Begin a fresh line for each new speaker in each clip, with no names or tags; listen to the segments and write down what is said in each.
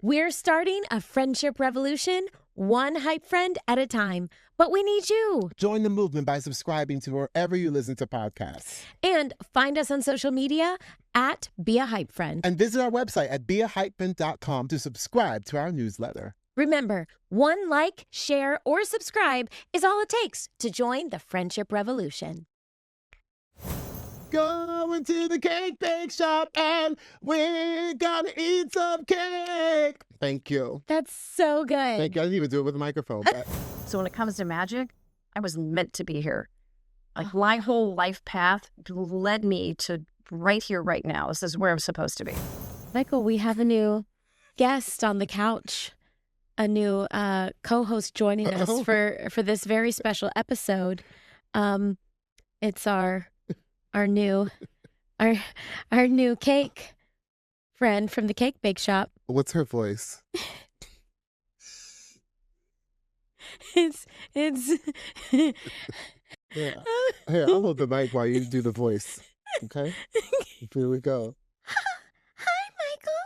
We're starting a friendship revolution, one hype friend at a time. But we need you.
Join the movement by subscribing to wherever you listen to podcasts.
And find us on social media at Be a Hype Friend.
And visit our website at beahypefriend.com to subscribe to our newsletter.
Remember, one like, share, or subscribe is all it takes to join the friendship revolution.
Going to the cake bake shop and we're gonna eat some cake. Thank you.
That's so good.
Thank you. I didn't even do it with a microphone. But...
So when it comes to magic, I was meant to be here. Like my whole life path led me to right here, right now. This is where I'm supposed to be.
Michael, we have a new guest on the couch, a new co-host joining us for this very special episode. It's our new cake friend from the cake bake shop.
What's her voice?
It's
yeah. Here, I'll hold the mic while you do the voice. Okay? Here we go.
Hi, Michael.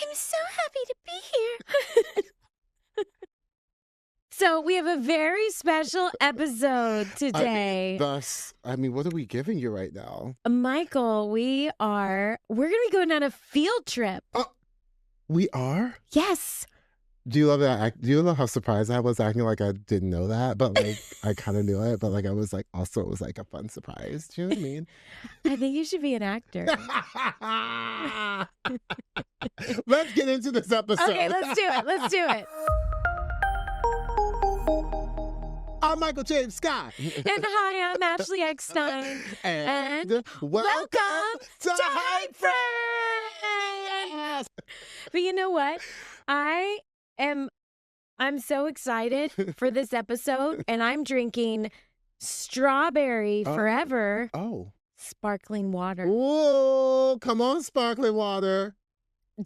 I'm so happy to be here. So we have a very special episode today.
I mean, what are we giving you right now?
Michael, we're going to be going on a field trip.
We are?
Yes.
Do you love that? Do you love how surprised I was acting like I didn't know that? But like, I kind of knew it. But like, I was like, also, it was like a fun surprise. Do you know what I mean?
I think you should be an actor.
Let's get into this episode.
Okay, let's do it.
I'm Michael James Scott.
And hi, I'm Ashley Eckstein.
And welcome to HypeFriends.
But you know what? I'm so excited for this episode, and I'm drinking strawberry forever sparkling water.
Whoa, come on, sparkling water.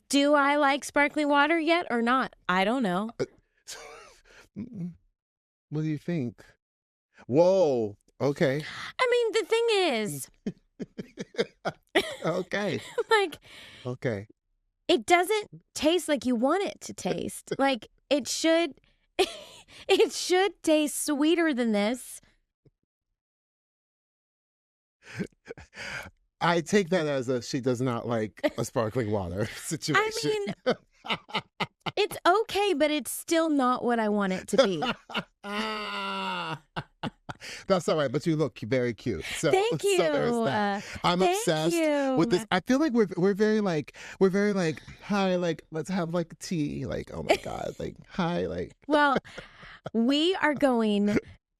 Do I like sparkling water yet or not? I don't know.
What do you think? Whoa, okay.
I mean, the thing is...
Okay. Okay.
It doesn't taste like you want it to taste. Like, it should taste sweeter than this.
I take that as she does not like a sparkling water situation.
I mean, it's okay, but it's still not what I want it to be.
That's all right, but you look very cute. So,
Thank you.
So there's that. I'm obsessed with this. I feel like we're very hi, like let's have like tea. Like, oh my God, like hi, like.
Well, we are going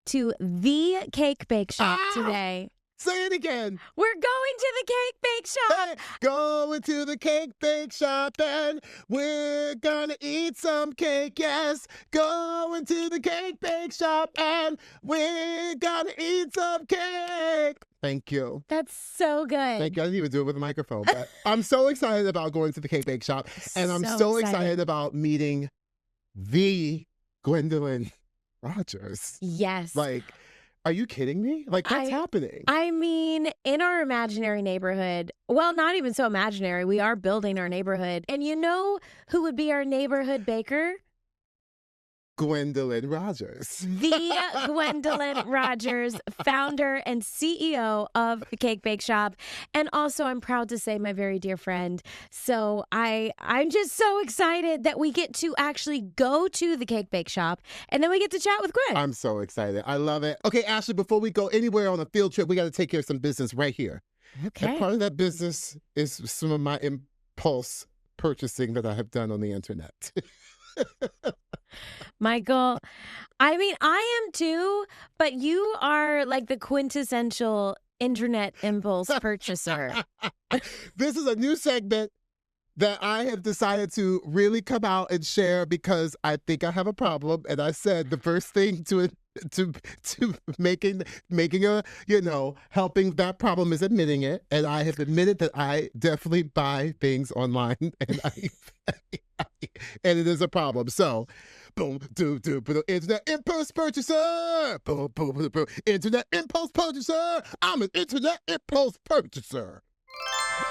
to the cake bake shop today.
Say it again.
We're going to the cake bake shop.
Hey, going to the cake bake shop and we're gonna eat some cake, yes. Going to the cake bake shop and we're gonna eat some cake. Thank you.
That's so good.
Thank you. I didn't even do it with a microphone, but I'm so excited about going to the cake bake shop. And I'm so excited about meeting the Gwendolyn Rogers.
Yes.
Like, are you kidding me? Like, what's happening?
I mean, in our imaginary neighborhood, well, not even so imaginary, we are building our neighborhood. And you know who would be our neighborhood baker?
Gwendolyn Rogers.
The Gwendolyn Rogers, founder and CEO of the Cake Bake Shop. And also, I'm proud to say, my very dear friend. So I'm just so excited that we get to actually go to the Cake Bake Shop and then we get to chat with Gwen.
I'm so excited. I love it. Okay, Ashley, before we go anywhere on a field trip, we got to take care of some business right here.
Okay.
And part of that business is some of my impulse purchasing that I have done on the internet.
Michael, I mean, I am too, but you are like the quintessential internet impulse purchaser.
This is a new segment that I have decided to really come out and share because I think I have a problem. And I said the first thing to making a, helping that problem is admitting it. And I have admitted that I definitely buy things online and and it is a problem. So, boom, internet impulse purchaser. Boom, boom, boom, boom. Internet impulse purchaser. I'm an internet impulse purchaser.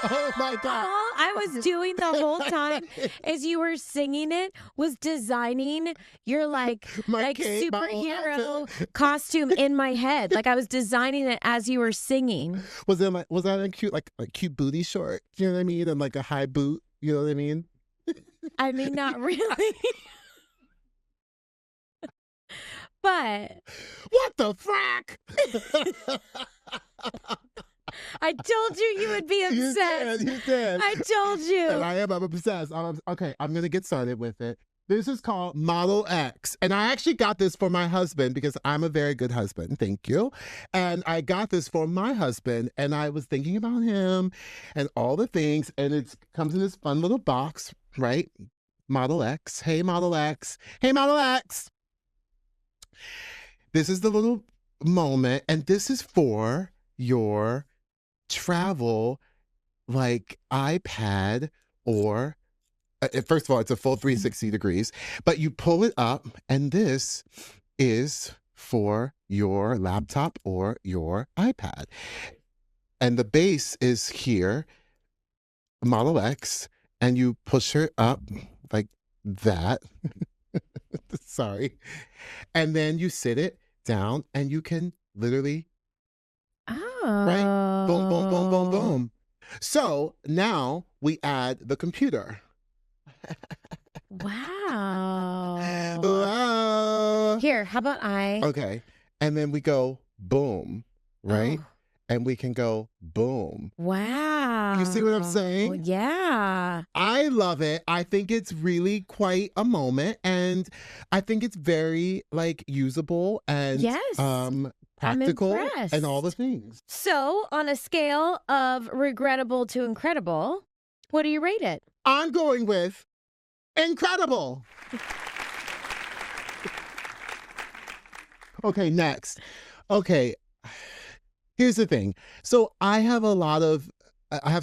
Oh my God.
All I was doing the whole time as you were singing it was designing your like
My whole
superhero
outfit.
costume in my head. Like I was designing it as you were singing.
Was that a cute like a cute booty short? You know what I mean? And like a high boot. You know what I mean?
I mean, not really. But
What the frack?
I told you would be obsessed.
You did.
I told you.
And I'm obsessed. Okay, I'm going to get started with it. This is called Model X. And I actually got this for my husband because I'm a very good husband. Thank you. And I got this for my husband. And I was thinking about him and all the things. And it comes in this fun little box, right? Model X. Hey, Model X. Hey, Model X. This is the little moment. And this is for your travel like iPad or first of all, it's a full 360 degrees, but you pull it up and this is for your laptop or your iPad. And the base is here, Model X, and you push her up like that. Sorry. And then you sit it down and you can literally right? Boom, boom, boom, boom, boom. So now we add the computer.
Wow.
Wow.
Here, how about I?
Okay. And then we go boom, right?
Oh.
And we can go boom.
Wow.
You see what I'm saying?
Yeah.
I love it. I think it's really quite a moment. And I think it's very like usable and
Yes.
practical
I'm impressed.
and all the things.
So, on a scale of regrettable to incredible, what do you rate it?
I'm going with incredible. Okay, next. Okay, here's the thing. So I have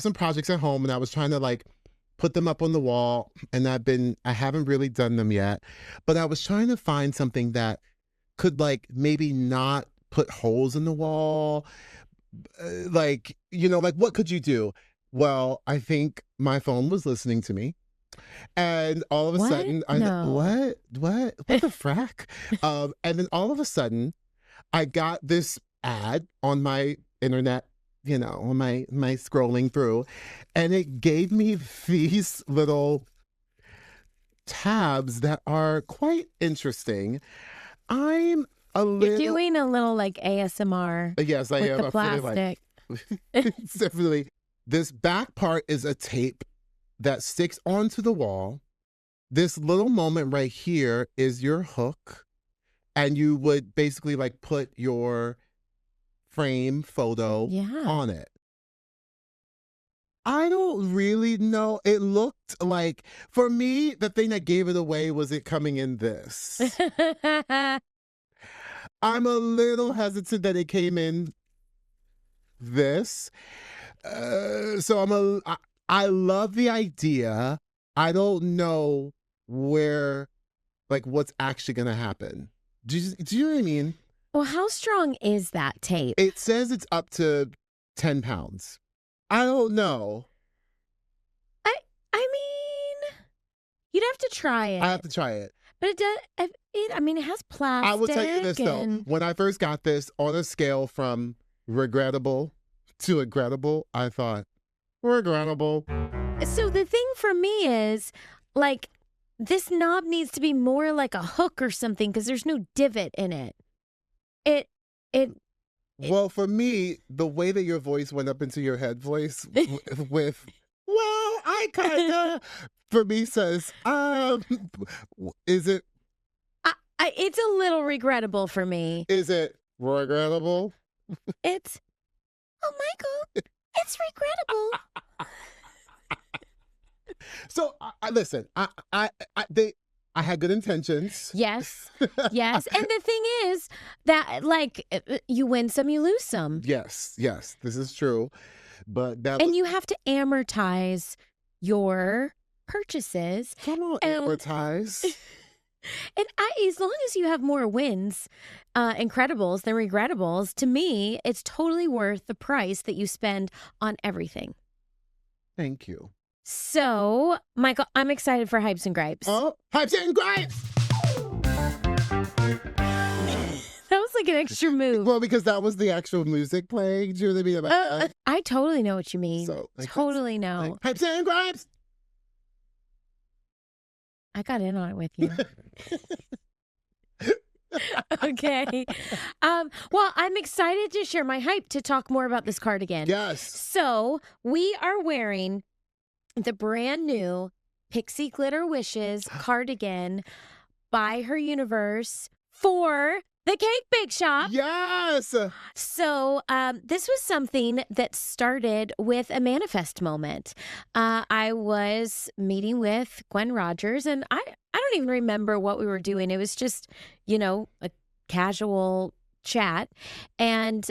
some projects at home and I was trying to like put them up on the wall and I haven't really done them yet, but I was trying to find something that could like maybe not put holes in the wall. Like, you know, like what could you do? Well, I think my phone was listening to me. And all of a sudden, what the frack? And then all of a sudden, I got this ad on my internet, you know, on my scrolling through, and it gave me these little tabs that are quite interesting. I'm a little.
You're doing a little like ASMR.
Yes, I
with
am.
the plastic.
It's definitely. This back part is a tape that sticks onto the wall. This little moment right here is your hook. And you would basically like put your frame photo on it. I don't really know. It looked like, for me, the thing that gave it away was it coming in this. I'm a little hesitant that it came in this. So I love the idea. I don't know what's actually going to happen. Do you know what I mean?
Well, how strong is that tape?
It says it's up to 10 pounds. I don't know.
I mean, you'd have to try it.
I have to try it.
But it does. I mean, it has plastic.
I will tell you this though. When I first got this, on a scale from regrettable to incredible, I thought regrettable.
So the thing for me is, like, this knob needs to be more like a hook or something because there's no divot in it.
Well, for me, the way that your voice went up into your head voice with, well, I kind of, for me says, is it?
It's a little regrettable for me.
Is it regrettable?
Oh, Michael, it's regrettable.
So listen, I had good intentions.
Yes, yes. And the thing is that, like, you win some, you lose some.
Yes, this is true. But
you have to amortize your purchases.
Come on, amortize.
And as long as you have more wins, incredibles than regrettables, to me, it's totally worth the price that you spend on everything.
Thank you.
So, Michael, I'm excited for Hypes and Gripes.
Oh, Hypes and Gripes!
That was like an extra move.
Well, because that was the actual music playing. Do you know what I mean? About
I totally know what you mean.
So, like,
totally know.
Hypes and Gripes!
I got in on it with you. Okay. Well, I'm excited to share my hype to talk more about this cardigan.
Yes.
So we are wearing the brand new Pixie Glitter Wishes cardigan by Her Universe for the Cake Bake Shop.
Yes.
So this was something that started with a manifest moment. I was meeting with Gwen Rogers, and I don't even remember what we were doing. It was just, a casual chat. And,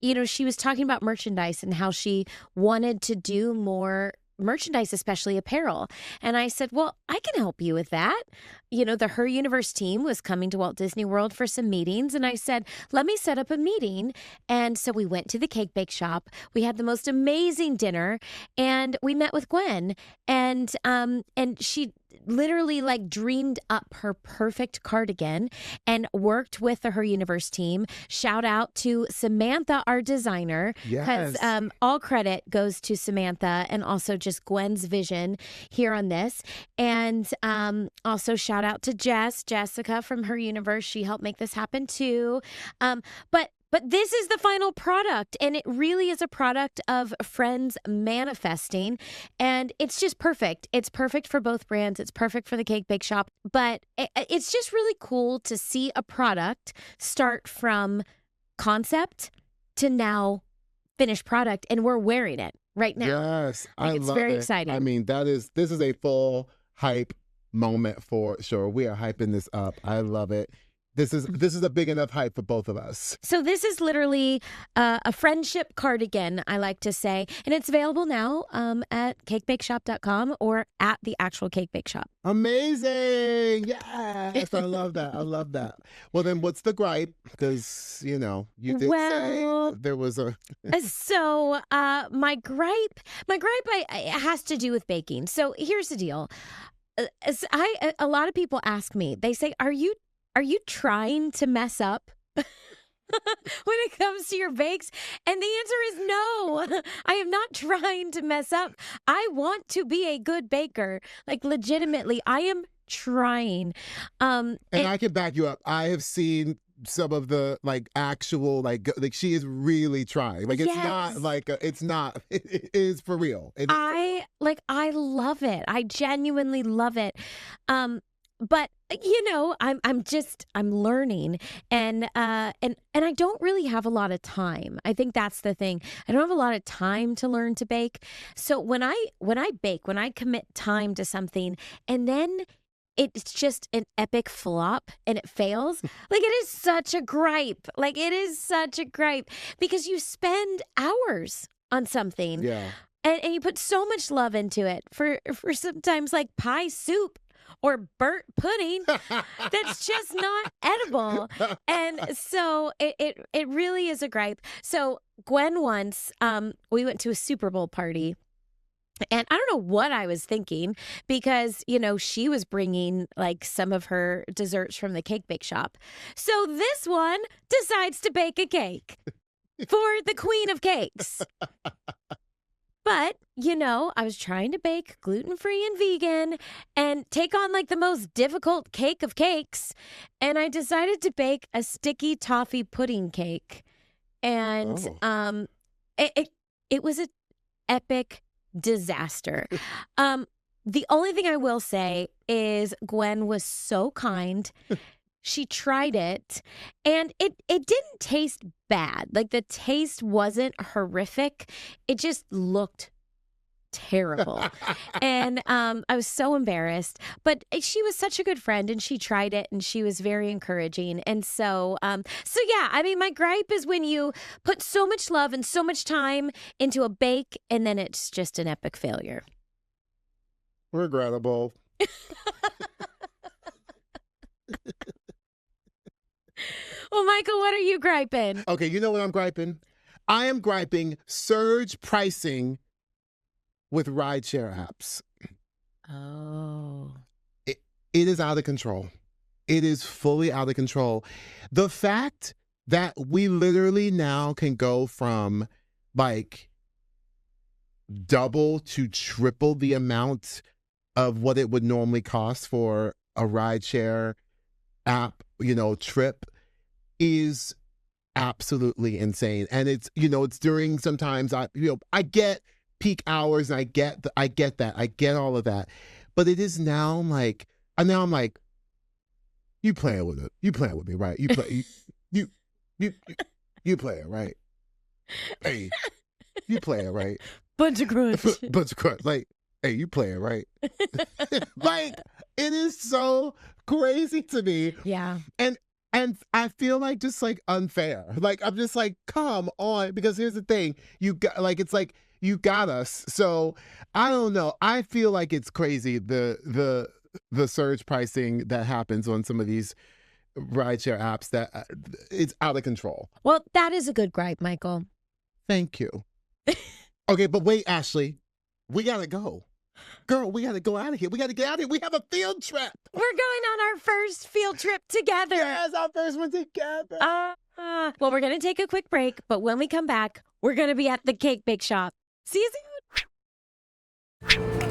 she was talking about merchandise and how she wanted to do more merchandise, especially apparel. And I said, well, I can help you with that. The Her Universe team was coming to Walt Disney World for some meetings. And I said, let me set up a meeting. And so we went to the Cake Bake Shop. We had the most amazing dinner and we met with Gwen, and she literally dreamed up her perfect cardigan and worked with the Her Universe team. Shout out to Samantha, our designer, because all credit goes to Samantha and also just Gwen's vision here on this. And also shout out to Jessica from Her Universe. She helped make this happen too. But this is the final product, and it really is a product of friends manifesting, and it's just perfect. It's perfect for both brands. It's perfect for the Cake Bake Shop, but it's just really cool to see a product start from concept to now finished product, and we're wearing it right now.
Yes,
it's very exciting.
I mean, this is a full hype moment for sure. We are hyping this up. I love it. This is a big enough hype for both of us.
So this is literally a friendship cardigan, I like to say. And it's available now at cakebakeshop.com or at the actual Cake Bake Shop.
Amazing. Yes. I love that. I love that. Well, then what's the gripe? Because, you did say there was a...
So my gripe has to do with baking. So here's the deal. A lot of people ask me, they say, are you trying to mess up when it comes to your bakes? And the answer is no. I am not trying to mess up. I want to be a good baker. Legitimately, I am trying.
And I can back you up. I have seen some of the actual she is really trying. It's not it is for real.
I love it. I genuinely love it. But I'm learning, and I don't really have a lot of time. I think that's the thing. I don't have a lot of time to learn to bake. So when I bake, when I commit time to something, and then it's just an epic flop and it fails, it is such a gripe. It is such a gripe because you spend hours on something, and you put so much love into it for sometimes pie soup or burnt pudding that's just not edible. And so it really is a gripe. So Gwen once, we went to a Super Bowl party, and I don't know what I was thinking because, she was bringing some of her desserts from the Cake Bake Shop. So this one decides to bake a cake for the Queen of Cakes. But, I was trying to bake gluten-free and vegan and take on the most difficult cake of cakes. And I decided to bake a sticky toffee pudding cake. And it was an epic disaster. The only thing I will say is Gwen was so kind. She tried it, and it didn't taste bad. The taste wasn't horrific. It just looked terrible. And I was so embarrassed. But she was such a good friend, and she tried it, and she was very encouraging. And so yeah, I mean, my gripe is when you put so much love and so much time into a bake, and then it's just an epic failure.
Regrettable.
Well, Michael, what are you griping?
Okay, you know what I'm griping? I am griping surge pricing with rideshare apps.
Oh.
It is out of control. It is fully out of control. The fact that we literally now can go from like double to triple the amount of what it would normally cost for a rideshare app, trip is absolutely insane. And it's, it's during sometimes I get peak hours and I get that. I get all of that. But it is now like, and now I'm like, you playing with it. You playing with me, right? You play you play it, right? Hey, you play it, right?
Bunch of crunch.
Bunch of crunch. Like, hey, you play it, right? Like, it is so crazy to me.
Yeah.
And I feel like just like unfair. Like, I'm just like, come on. Because here's the thing. It's like, you got us. So I don't know. I feel like it's crazy, the surge pricing that happens on some of these rideshare apps, that it's out of control.
Well, that is a good gripe, Michael.
Thank you. Okay, but wait, Ashley, we gotta go. Girl, we gotta go out of here. We gotta get out of here. We have a field trip.
We're going on our first field trip together.
Yes, our first one together.
Well, we're going to take a quick break, but when we come back, we're going to be at the Cake Bake Shop. See you soon.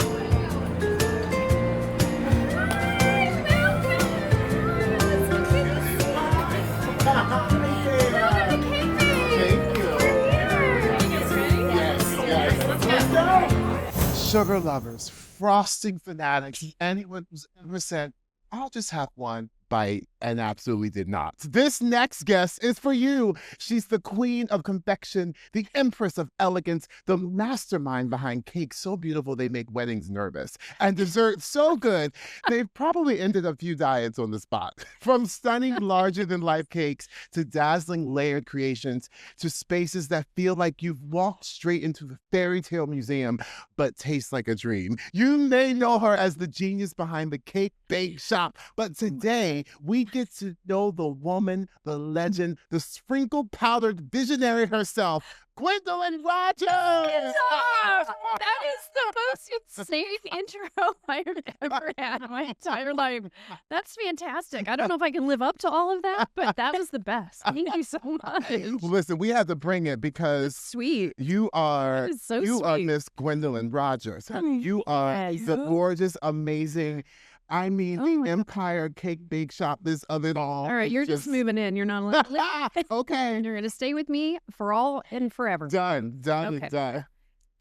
Sugar lovers, frosting fanatics, anyone who's ever said, I'll just have one bite and absolutely did not. This next guest is for you. She's the queen of confection, the empress of elegance, the mastermind behind cakes so beautiful they make weddings nervous, and dessert so good they've probably ended a few diets on the spot. From stunning larger-than-life cakes to dazzling layered creations to spaces that feel like you've walked straight into the fairy tale museum but taste like a dream. You may know her as the genius behind the Cake Bake Shop, but today we get to know the woman, the legend, the sprinkled powdered visionary herself, Gwendolyn Rogers!
That is the most insane intro I've ever had in my entire life. That's fantastic. I don't know if I can live up to all of that, but that was the best. Thank you so much.
Listen, we had to bring it because
Sweet.
you are
So
are
sweet.
Miss Gwendolyn Rogers. You are the gorgeous, amazing. I mean, the Empire Cake Bake Shop is of it all.
All right, you're just moving in. You're not allowed to leave.
Okay.
You're going to stay with me for all and forever.
Done.
Okay.
Done.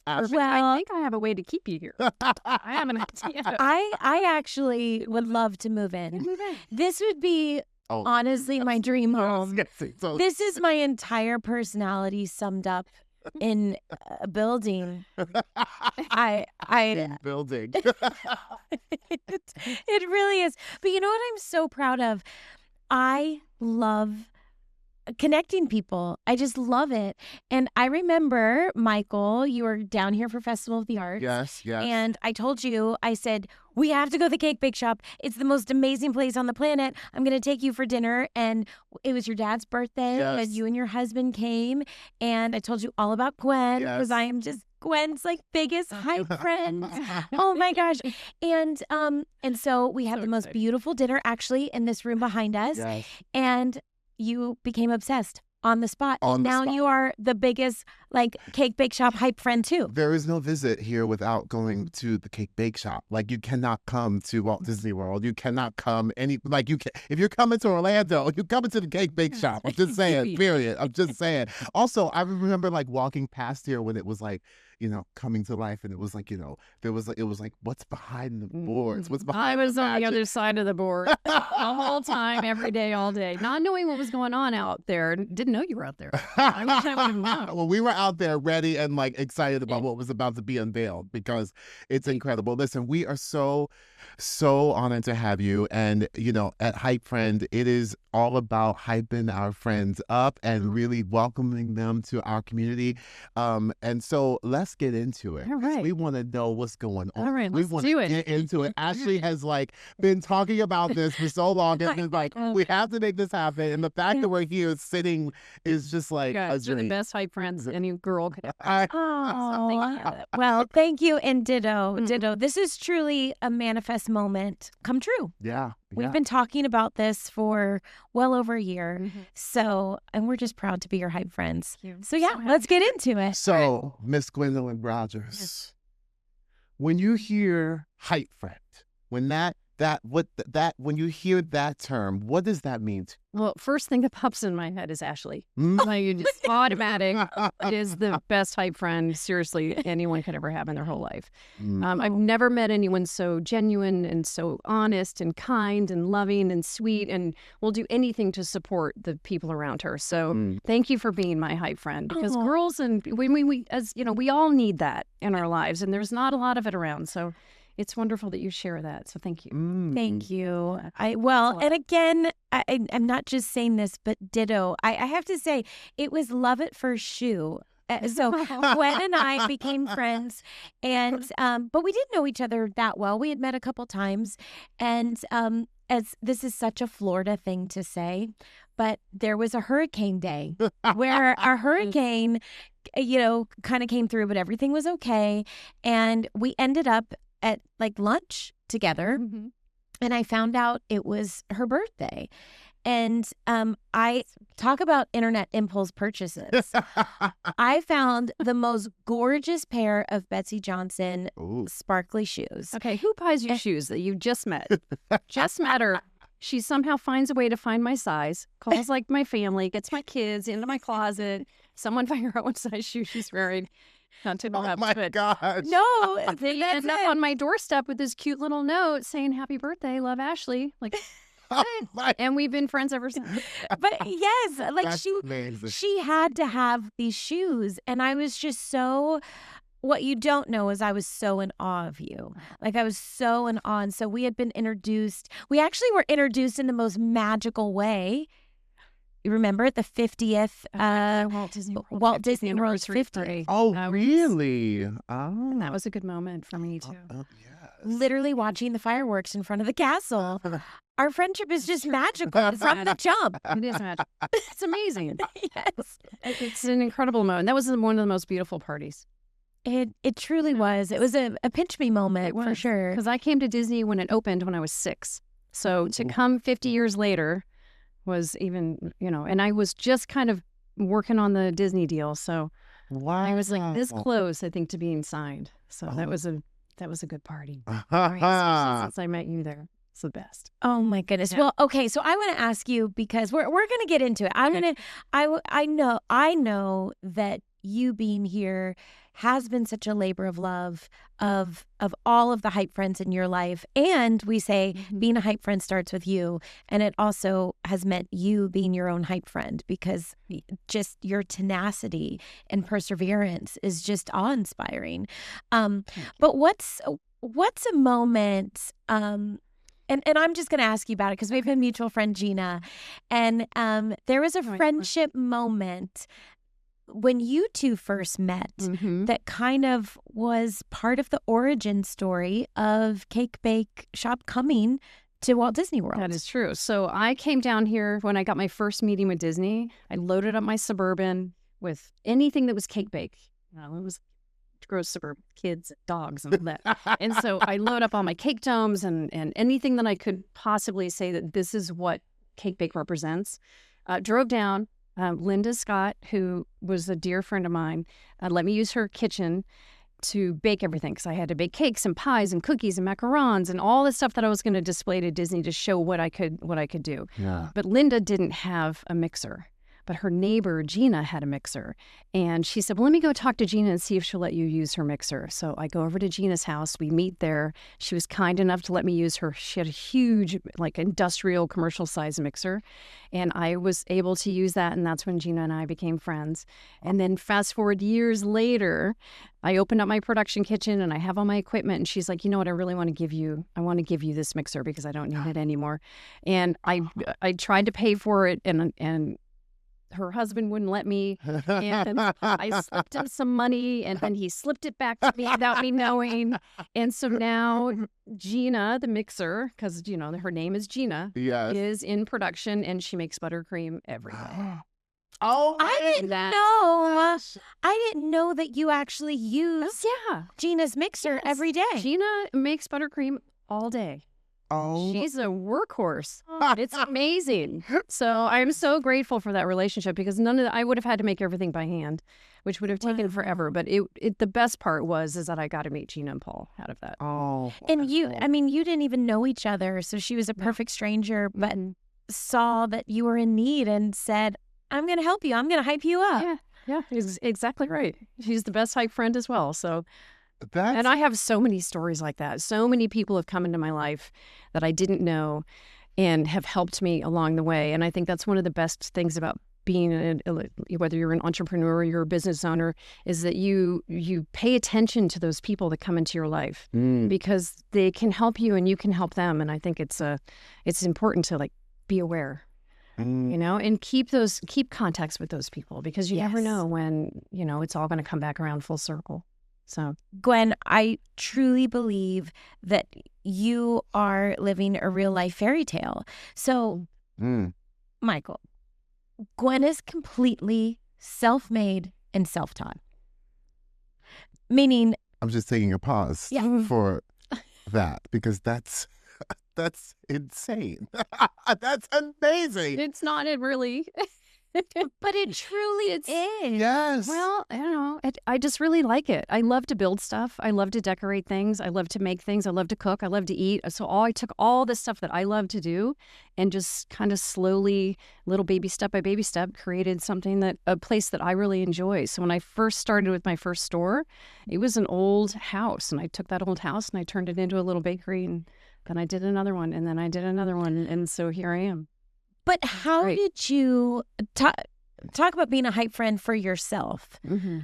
Perfect.
Well-
I think I have a way to keep you here. I have an idea.
I actually would love to move in. This would be honestly my dream home.
So,
This is my entire personality summed up in a building. I
building.
it really is. But you know what I'm so proud of? I love connecting people. I just love it. And I remember, Michael, you were down here for Festival of the Arts.
Yes.
And I told you, I said, we have to go to the Cake Bake Shop. It's the most amazing place on the planet. I'm going to take you for dinner. And it was your dad's birthday.
Yes.
And you and your husband came. And I told you all about Gwen because I am just Gwen's like biggest hype friend. Oh my gosh. And so we had the most beautiful dinner actually in this room behind us.
Yes.
And you became obsessed on the spot.
On the
now
spot.
you are the biggest like Cake Bake Shop hype friend too.
There is no visit here without going to the Cake Bake Shop. Like, you cannot come to Walt Disney World. You cannot come if you're coming to Orlando, you're coming to the Cake Bake Shop. I'm just saying, period. I'm just saying. Also, I remember like walking past here when it was like, coming to life, and it was like, it was like, what's behind the boards? What's behind
I was
the
on the
magic?
other side of the board the whole time, every day, all day, not knowing what was going on out there. Didn't know you were out there. I wish I would have known.
Well, we were out there ready and like excited about what was about to be unveiled because it's incredible. Listen, we are so honored to have you. And, at HypeFriend, it is all about hyping our friends up and really welcoming them to our community. And so let's let's get into it.
All right.
We want to know what's going on.
All right,
we
let's
want
do
to
it.
get into it. Ashley has been talking about this for so long. And been like, we have to make this happen. And the fact that we're here sitting is just like a
You're the
dream.
best HypeFriends any girl could ever.
Oh, well, thank you. And ditto. This is truly a manifest moment come true.
Yeah.
We've been talking about this for well over a year. So, and we're just proud to be your Hype Friends. So yeah, let's get into it.
So, Miss Gwendolyn Rogers, when you hear Hype Friend, when when you hear that term, what does that mean?
Well, first thing that pops in my head is Ashley. Like, it's automatic. It is the best Hype Friend, seriously, anyone could ever have in their whole life. I've never met anyone so genuine and so honest and kind and loving and sweet and will do anything to support the people around her. So thank you for being my Hype Friend, because girls and we, as you know, we all need that in our lives, and there's not a lot of it around. So it's wonderful that you share that. So thank you.
Thank you. And again, I'm not just saying this, but ditto. I have to say, it was love at first shoe. So Gwen and I became friends, and but we didn't know each other that well. We had met a couple times, and as this is such a Florida thing to say, but there was a hurricane day where our hurricane, kind of came through, but everything was okay, and we ended up at lunch together, and I found out it was her birthday. And I talk about internet impulse purchases. I found the most gorgeous pair of Betsy Johnson sparkly shoes.
Okay, who buys you shoes that you just met? Just met her. She somehow finds a way to find my size, calls my family, gets my kids into my closet. Someone figure out what size shoe she's wearing. Not to
Oh my gosh.
No,
they end up on my doorstep with this cute little note saying, "Happy birthday, love, Ashley." And we've been friends ever since.
But yes,
That's amazing.
she had to have these shoes, and I was just so. What you don't know is I was so in awe of you. I was so in awe. And so we had been introduced. We actually were introduced in the most magical way. You remember the 50th Walt Disney World's 50th.
Oh, really?
And that was a good moment for me too.
Yes.
Literally watching the fireworks in front of the castle. Our friendship is just magical from the jump.
It is magic. It's amazing.
Yes.
It's an incredible moment. That was one of the most beautiful parties.
It truly was. It was a pinch me moment for sure.
Because I came to Disney when it opened when I was 6. So to come 50 years later was even, and I was just kind of working on the Disney deal. So I was this close, I think, to being signed. So that was a good party. Especially since I met you there. It's the best.
Oh my goodness. Yeah. Well, okay. So I want to ask you, because we're going to get into it. I know that you being here has been such a labor of love of all of the Hype Friends in your life. And we say being a Hype Friend starts with you. And it also has meant you being your own Hype Friend, because just your tenacity and perseverance is just awe-inspiring. But what's a moment, and I'm just going to ask you about it because we have a mutual friend, Gina. And there was a friendship moment when you two first met that kind of was part of the origin story of Cake Bake Shop coming to Walt Disney World.
That is true. So I came down here when I got my first meeting with Disney. I loaded up my Suburban with anything that was cake bake. It was gross suburban kids, dogs, and all that. And so I load up all my cake domes and anything that I could possibly say that this is what Cake Bake represents. Drove down. Linda Scott, who was a dear friend of mine, let me use her kitchen to bake everything, because I had to bake cakes and pies and cookies and macarons and all the stuff that I was going to display to Disney to show what I could do.
Yeah.
But Linda didn't have a mixer. But her neighbor, Gina, had a mixer. And she said, well, let me go talk to Gina and see if she'll let you use her mixer. So I go over to Gina's house. We meet there. She was kind enough to let me use her. She had a huge, industrial, commercial-sized mixer. And I was able to use that, and that's when Gina and I became friends. And then fast forward years later, I opened up my production kitchen, and I have all my equipment. And she's like, you know what, I really want to give you this mixer because I don't need it anymore. And I tried to pay for it, and her husband wouldn't let me, and I slipped him some money, and then he slipped it back to me without me knowing. And so now Gina, the mixer, because her name is Gina,
Yes.
is in production, and she makes buttercream every day.
Oh,
I didn't know. I didn't know that you actually use
Yeah,
Gina's mixer every day.
Gina makes buttercream all day.
oh.
She's a workhorse. It's amazing. So I'm so grateful for that relationship, because I would have had to make everything by hand, which would have taken forever. But the best part is that I got to meet Gina and Paul out of that.
Oh.
And you didn't even know each other, so she was a perfect stranger, but saw that you were in need and said, I'm going to help you. I'm going to hype you up.
Yeah, exactly right. She's the best hype friend as well. So.
That's...
And I have so many stories like that. So many people have come into my life that I didn't know and have helped me along the way. And I think that's one of the best things about being, whether you're an entrepreneur or you're a business owner, is that you pay attention to those people that come into your life because they can help you and you can help them. And I think it's important to be aware. And keep contacts with those people, because you never know when, it's all going to come back around full circle. So,
Gwen, I truly believe that you are living a real life fairy tale. So, Michael, Gwen is completely self-made and self-taught. Meaning,
I'm just taking a pause for that, because that's insane. That's amazing.
it's not it really.
but it truly is.
Yes.
Well, I don't know. I just really like it. I love to build stuff. I love to decorate things. I love to make things. I love to cook. I love to eat. So I took all the stuff that I love to do and just kind of slowly, little baby step by baby step, created a place that I really enjoy. So when I first started with my first store, it was an old house, and I took that old house and I turned it into a little bakery, and then I did another one, and then I did another one, and so here I am.
But how did you talk about being a hype friend for yourself?
Mm-hmm.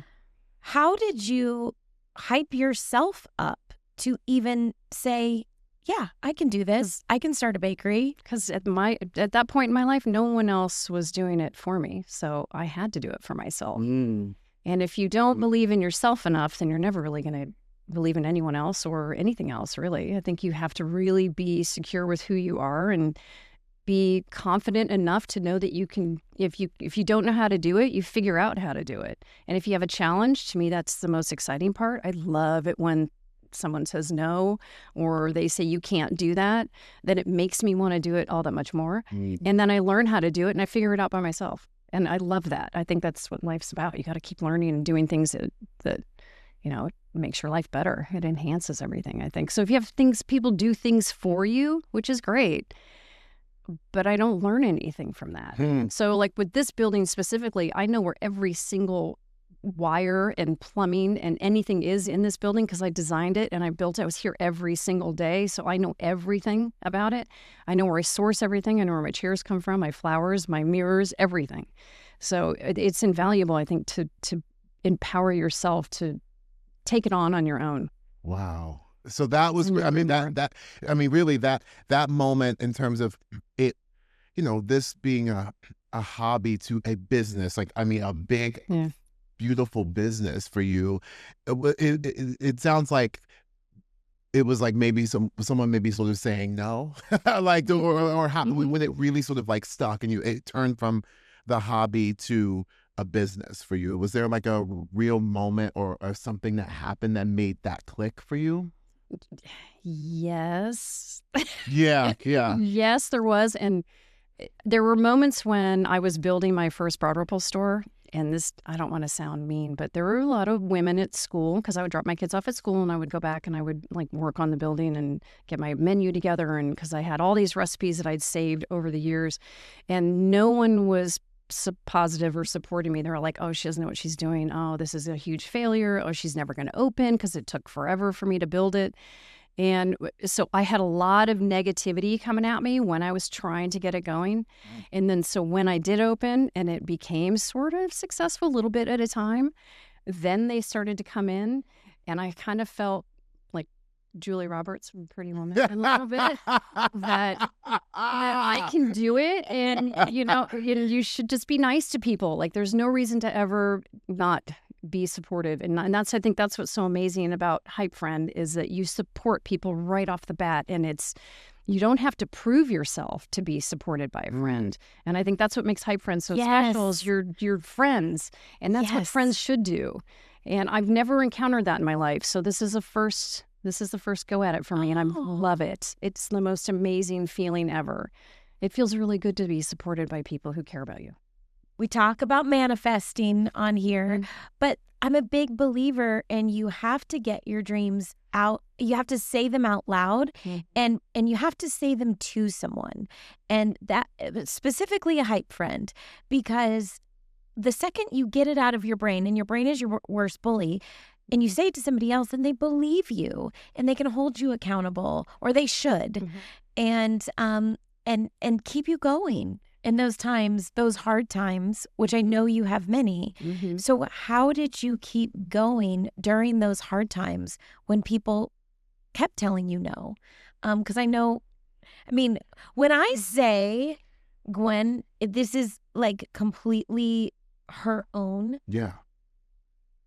How did you hype yourself up to even say, yeah, I can do this. I can start a bakery?
Because at that point in my life, no one else was doing it for me. So I had to do it for myself. And if you don't believe in yourself enough, then you're never really going to believe in anyone else or anything else, really. I think you have to really be secure with who you are and be confident enough to know that you can, if you don't know how to do it, you figure out how to do it. And if you have a challenge, to me, that's the most exciting part. I love it when someone says no, or they say you can't do that, then it makes me want to do it all that much more. And then I learn how to do it and I figure it out by myself. And I love that. I think that's what life's about. You got to keep learning and doing things that it makes your life better. It enhances everything, I think. So if you have people do things for you, which is great, but I don't learn anything from that. So like with this building specifically, I know where every single wire and plumbing and anything is in this building because I designed it and I built it. I was here every single day. So I know everything about it. I know where I source everything. I know where my chairs come from, my flowers, my mirrors, everything. So it's invaluable, I think, to empower yourself to take it on your own.
Wow. So that was, really that moment in terms of it, this being a hobby to a business, a big, beautiful business for you. It sounds like it was like maybe someone maybe sort of saying no, or how, when it really sort of stuck and it turned from the hobby to a business for you. Was there like a real moment or something that happened that made that click for you?
Yes.
Yeah.
Yes, there was. And there were moments when I was building my first BoardWalk store. And this, I don't want to sound mean, but there were a lot of women at school because I would drop my kids off at school and I would go back and I would work on the building and get my menu together. And because I had all these recipes that I'd saved over the years, and no one was positive or supporting me. They were like, oh, she doesn't know what she's doing. Oh, this is a huge failure. Oh, she's never going to open because it took forever for me to build it. And so I had a lot of negativity coming at me when I was trying to get it going. And then so when I did open and it became sort of successful a little bit at a time, then they started to come in and I kind of felt like Julie Roberts from Pretty Woman a little bit, that I can do it. And, you should just be nice to people. Like, there's no reason to ever not be supportive. And I think that's what's so amazing about HypeFriend is that you support people right off the bat. And you don't have to prove yourself to be supported by a friend. And I think that's what makes HypeFriends so special is you're friends. And that's what friends should do. And I've never encountered that in my life. So this is the first go at it for me. And I love it. It's the most amazing feeling ever. It feels really good to be supported by people who care about you.
We talk about manifesting on here, but I'm a big believer in you have to get your dreams out. You have to say them out loud and you have to say them to someone. And that specifically a hype friend, because the second you get it out of your brain, and your brain is your worst bully, and you say it to somebody else, then they believe you and they can hold you accountable, or they should, and keep you going in those times, those hard times, which I know you have many. So how did you keep going during those hard times when people kept telling you no? Because when I say, Gwen, this is like completely her own.
Yeah.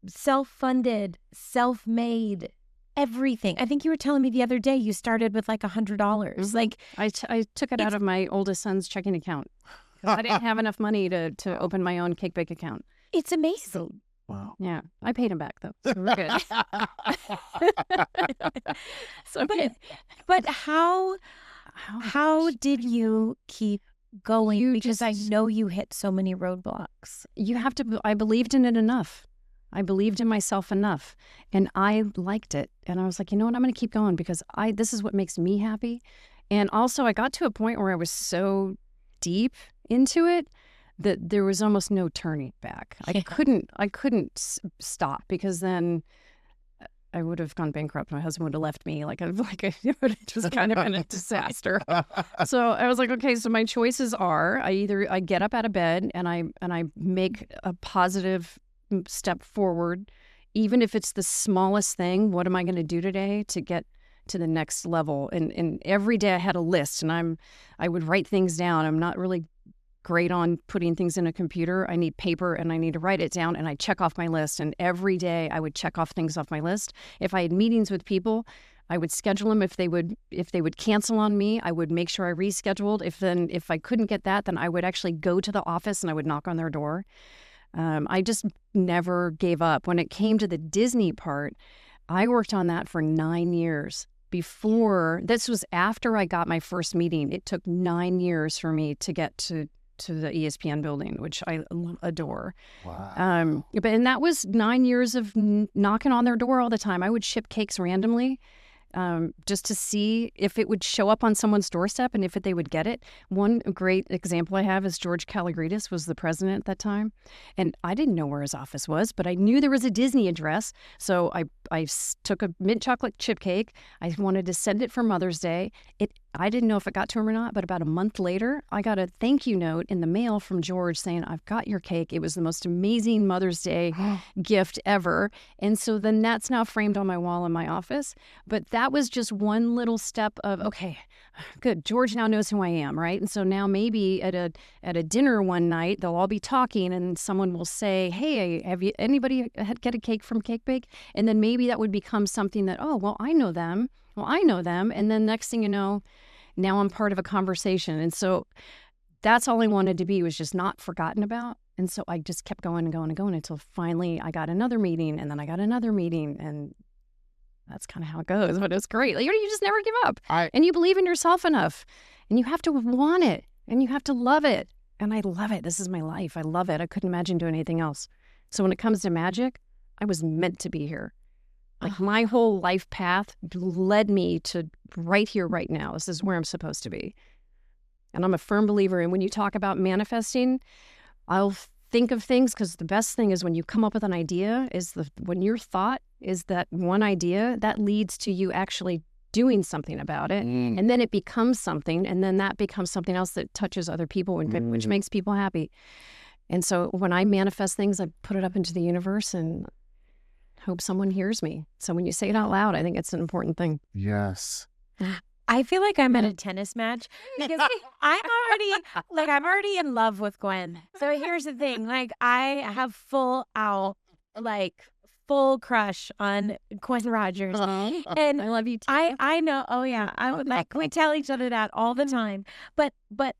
Self-funded, self-made, everything. I think you were telling me the other day you started with like $100. Like
I took it out of my oldest son's checking account. I didn't have enough money to open my own cake bake account.
It's amazing.
Wow.
Yeah. I paid him back though. So we're good.
But how did you keep going? Because I know you hit so many roadblocks.
You have to, I believed in it enough. I believed in myself enough, and I liked it. And I was like, you know what, I'm going to keep going because this is what makes me happy. And also I got to a point where I was so deep into it that there was almost no turning back. I couldn't stop, because then I would have gone bankrupt. My husband would have left me. It would have just kind of been a disaster. So I was like, okay, so my choices are I get up out of bed and I make a positive step forward, even if it's the smallest thing. What am I going to do today to get to the next level? And every day I had a list, and I would write things down. I'm not really great on putting things in a computer. I need paper and I need to write it down, and I check off my list. And every day I would check off things off my list. If I had meetings with people, I would schedule them. If they would cancel on me, I would make sure I rescheduled. If I couldn't get that, then I would actually go to the office and I would knock on their door. I just never gave up. When it came to the Disney part, I worked on that for 9 years. This was after I got my first meeting. It took 9 years for me to get to the ESPN building, which I adore.
Wow.
And that was 9 years of knocking on their door all the time. I would ship cakes randomly. Just to see if it would show up on someone's doorstep and if they would get it. One great example I have is George Kalogridis was the president at that time. And I didn't know where his office was, but I knew there was a Disney address. So I took a mint chocolate chip cake. I wanted to send it for Mother's Day. I didn't know if it got to him or not, but about a month later, I got a thank you note in the mail from George saying, I've got your cake. It was the most amazing Mother's Day gift ever. And so then that's now framed on my wall in my office. But that was just one little step of, okay, good. George now knows who I am, right? And so now maybe at a dinner one night, they'll all be talking and someone will say, hey, have you anybody get a cake from Cake Bake? And then maybe that would become something that, oh, well, I know them. Well, I know them. And then next thing you know, now I'm part of a conversation. And so that's all I wanted to be, was just not forgotten about. And so I just kept going and going and going until finally I got another meeting, and then I got another meeting, and that's kind of how it goes. But it's great. You just never give up. And you believe in yourself enough, and you have to want it, and you have to love it. And I love it. This is my life. I love it. I couldn't imagine doing anything else. So when it comes to magic, I was meant to be here. My whole life path led me to right here, right now. This is where I'm supposed to be. And I'm a firm believer in when you talk about manifesting, I'll think of things, because the best thing is when you come up with an idea, when your thought is that one idea, that leads to you actually doing something about it. And then it becomes something, and then that becomes something else that touches other people, which makes people happy. And so when I manifest things, I put it up into the universe, and hope someone hears me. So when you say it out loud, I think it's an important thing.
Yes.
I feel like I'm at a tennis match because I'm already in love with Gwen. So here's the thing, like I have full crush on Gwen Rogers. And
I love you too.
I know, oh yeah, I would we tell each other that all the time. But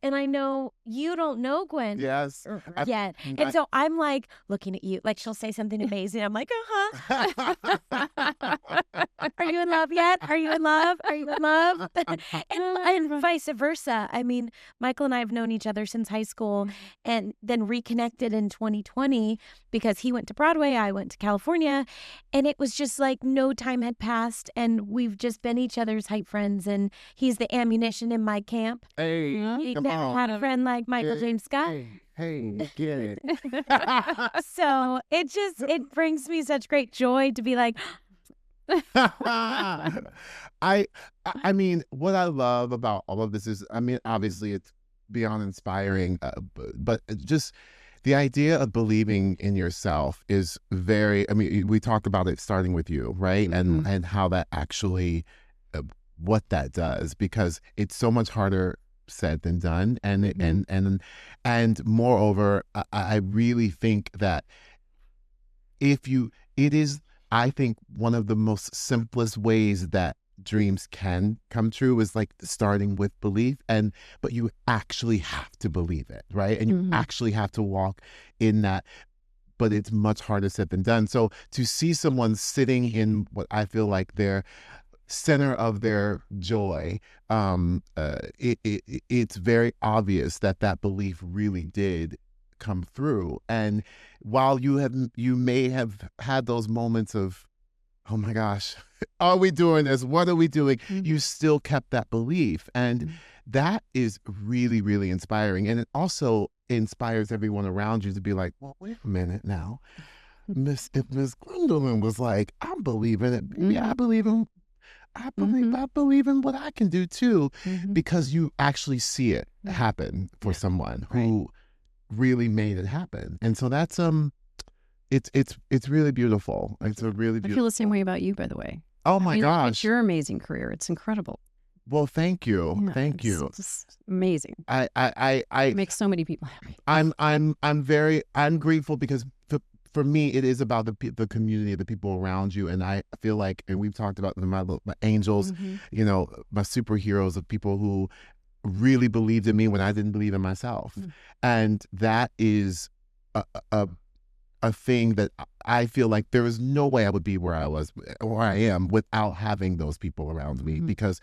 and I know you don't know Gwen
Yes.
yet. And so I'm like looking at you, like she'll say something amazing. I'm like, are you in love yet? Are you in love? Are you in love? and vice versa. I mean, Michael and I have known each other since high school and then reconnected in 2020 because he went to Broadway, I went to California, and it was just like no time had passed and we've just been each other's hype friends, and he's the ammunition in my camp.
Hey,
He
come
never
on.
had a friend like Michael James Scott.
Hey, get it.
So it brings me such great joy to be like,
I mean, what I love about all of this is, I mean, obviously it's beyond inspiring, but just the idea of believing in yourself is very, I mean, we talked about it starting with you, right? And how that actually, what that does, because it's so much harder said than done. And moreover, I really think that it is, I think one of the most simplest ways that dreams can come true is like starting with belief, but you actually have to believe it, right? And you actually have to walk in that, but it's much harder said than done. So to see someone sitting in what I feel like their center of their joy, it's very obvious that belief really did come through. And while you may have had those moments of, oh my gosh, are we doing this? What are we doing? You still kept that belief. And that is really, really inspiring. And it also inspires everyone around you to be like, well, wait a minute now. If Miss Gwendolyn was like, I'm believing it. Yeah, I believe in what I can do too, because you actually see it happen for someone who really made it happen. And so that's it's really beautiful. It's a really beautiful.
I feel the same way about you, by the way.
Oh my gosh.
It's your amazing career. It's incredible.
Well, thank you.
Yeah,
Thank you.
It's just amazing.
I
It makes so many people happy.
I'm grateful because for me, it is about the community, the people around you. And I feel like, and we've talked about my angels, you know, my superheroes of people who really believed in me when I didn't believe in myself. And that is a thing that I feel like there is no way I would be where I am without having those people around me. Because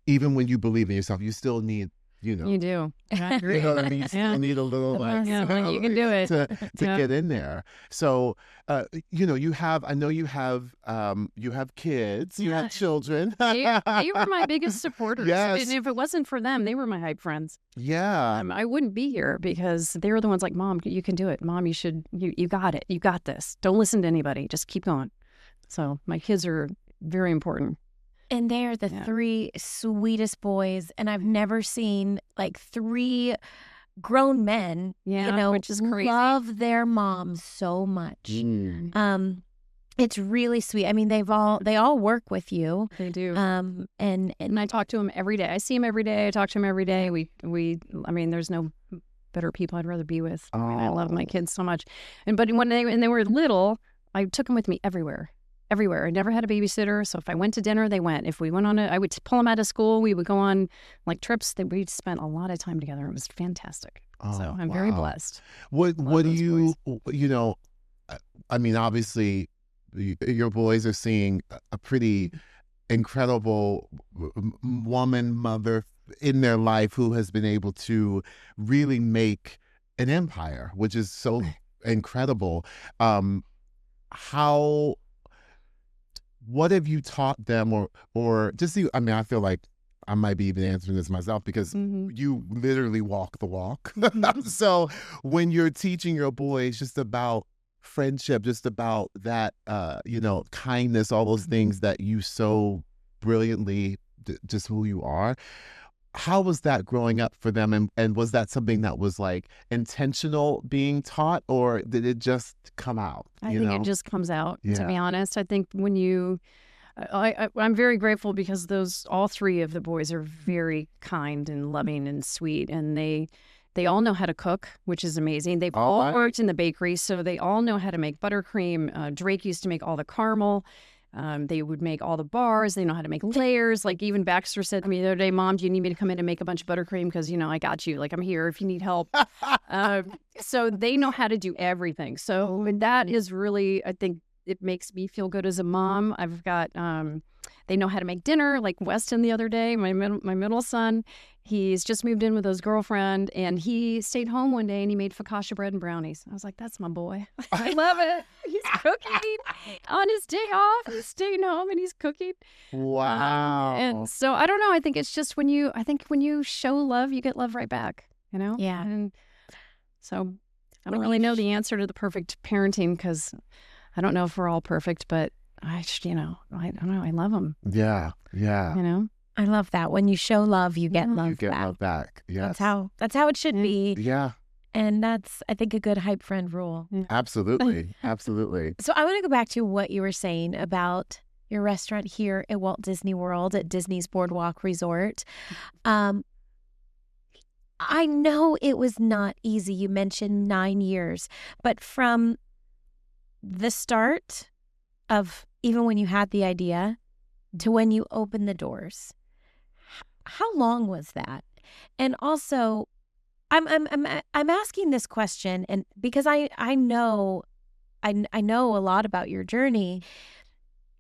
even when you believe in yourself, you still need, you know.
You do. I agree.
You know what I mean? You still need a little like,
you can do it.
to get in there. So, you know, I know you have kids, you have children.
They were my biggest supporters.
Yes.
And if it wasn't for them, they were my hype friends.
Yeah.
I wouldn't be here because they were the ones like, Mom, you can do it. Mom, you got it. You got this. Don't listen to anybody. Just keep going. So my kids are very important.
And they are the three sweetest boys. And I've never seen like three grown men,
which is crazy.
Love their mom so much. It's really sweet. I mean, they all work with you.
They do.
And
I talk to them every day. I see them every day. I talk to them every day. I mean, there's no better people I'd rather be with. I love my kids so much. But when they were little, I took them with me everywhere. I never had a babysitter, so if I went to dinner, they went. If we went on I would pull them out of school. We would go on like trips. We spent a lot of time together. It was fantastic. So I'm very blessed.
What do you, you know, I mean, obviously your boys are seeing a pretty incredible woman, mother in their life who has been able to really make an empire, which is so incredible. What have you taught them or just I mean, I feel like I might be even answering this myself because you literally walk the walk. So when you're teaching your boys just about friendship, just about that, you know, kindness, all those things that you so brilliantly, just who you are, how was that growing up for them? And was that something that was like intentional being taught, or did it just come out?
I think it just comes out, to be honest. I think when you, I'm very grateful because all three of the boys are very kind and loving and sweet, and they all know how to cook, which is amazing. They've all worked in the bakery, so they all know how to make buttercream. Drake used to make all the caramel. They would make all the bars. They know how to make layers. Like even Baxter said to me the other day, Mom, do you need me to come in and make a bunch of buttercream? Because, I got you. Like, I'm here if you need help. So they know how to do everything. So that is really, I think, it makes me feel good as a mom. I've got, they know how to make dinner, like Weston the other day, my middle son. He's just moved in with his girlfriend, and he stayed home one day and he made focaccia bread and brownies. I was like, that's my boy. I love it. He's cooking on his day off. He's staying home and he's cooking.
Wow.
And so I don't know. I think it's just when you show love, you get love right back,
Yeah.
And so I don't really know the answer to the perfect parenting because I don't know if we're all perfect, but I don't know. I love them.
Yeah.
I love that. When you show love, you get love back.
You get love back. Yes.
That's how it should be.
Yeah.
And that's, I think, a good hype friend rule.
Absolutely. Absolutely.
So I want to go back to what you were saying about your restaurant here at Walt Disney World at Disney's BoardWalk Resort. I know it was not easy. You mentioned 9 years, but from the start of even when you had the idea to when you opened the doors, how long was that? And also, I'm asking this question, and because I know a lot about your journey,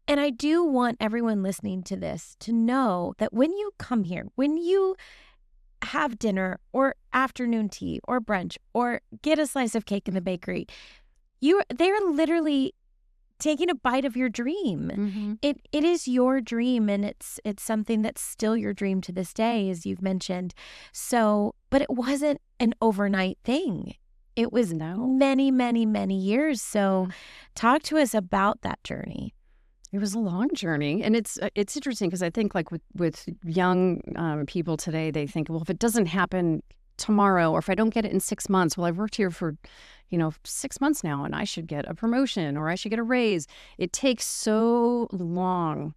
and I do want everyone listening to this to know that when you come here, when you have dinner or afternoon tea or brunch or get a slice of cake in the bakery, they're literally taking a bite of your dream.
Mm-hmm.
It is your dream, and it's something that's still your dream to this day, as you've mentioned. So, but it wasn't an overnight thing. It was many, many, many years. So talk to us about that journey.
It was a long journey, and it's interesting because I think like with young people today, they think, well, if it doesn't happen tomorrow, or if I don't get it in 6 months, well, I've worked here for 6 months now, and I should get a promotion or I should get a raise. It takes so long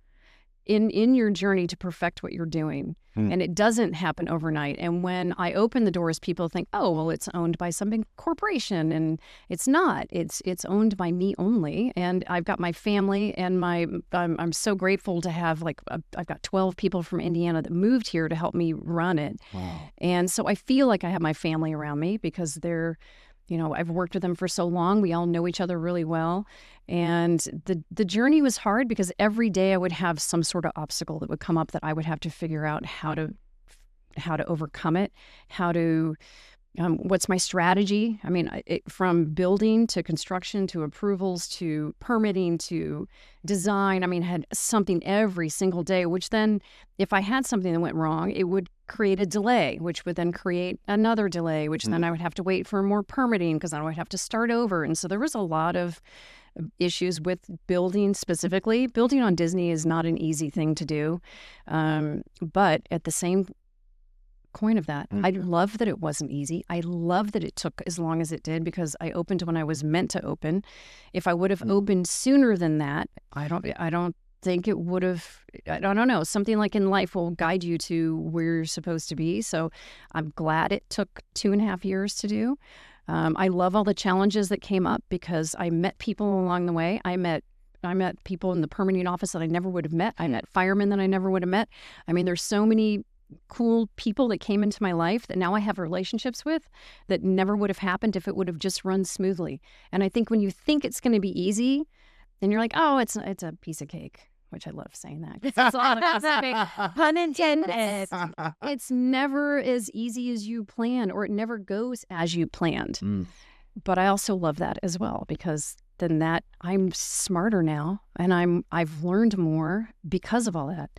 in your journey to perfect what you're doing. And it doesn't happen overnight. And when I open the doors, people think, oh, well, it's owned by some big corporation. And it's not. It's owned by me only. And I've got my family, and I'm so grateful to have I've got 12 people from Indiana that moved here to help me run it.
Wow.
And so I feel like I have my family around me because they're, I've worked with them for so long. We all know each other really well. And the journey was hard because every day I would have some sort of obstacle that would come up that I would have to figure out how to overcome it, what's my strategy? I mean, from building to construction to approvals to permitting to design, I had something every single day, which then if I had something that went wrong, it would create a delay, which would then create another delay, which then I would have to wait for more permitting because then I would have to start over. And so there was a lot of issues with building specifically. Building on Disney is not an easy thing to do. But at the same coin of that, I love that it wasn't easy. I love that it took as long as it did because I opened when I was meant to open. If I would have opened sooner than that, I don't think it would have. I don't know. Something like in life will guide you to where you're supposed to be. So I'm glad it took 2.5 years to do. I love all the challenges that came up because I met people along the way. I met people in the permitting office that I never would have met. I met firemen that I never would have met. There's so many cool people that came into my life that now I have relationships with that never would have happened if it would have just run smoothly. And I think when you think it's going to be easy, then you're like, oh, it's a piece of cake, which I love saying that. It's all a piece of cake.
Pun intended.
It's never as easy as you planned, or it never goes as you planned. But I also love that as well because then that I'm smarter now, and I've learned more because of all that.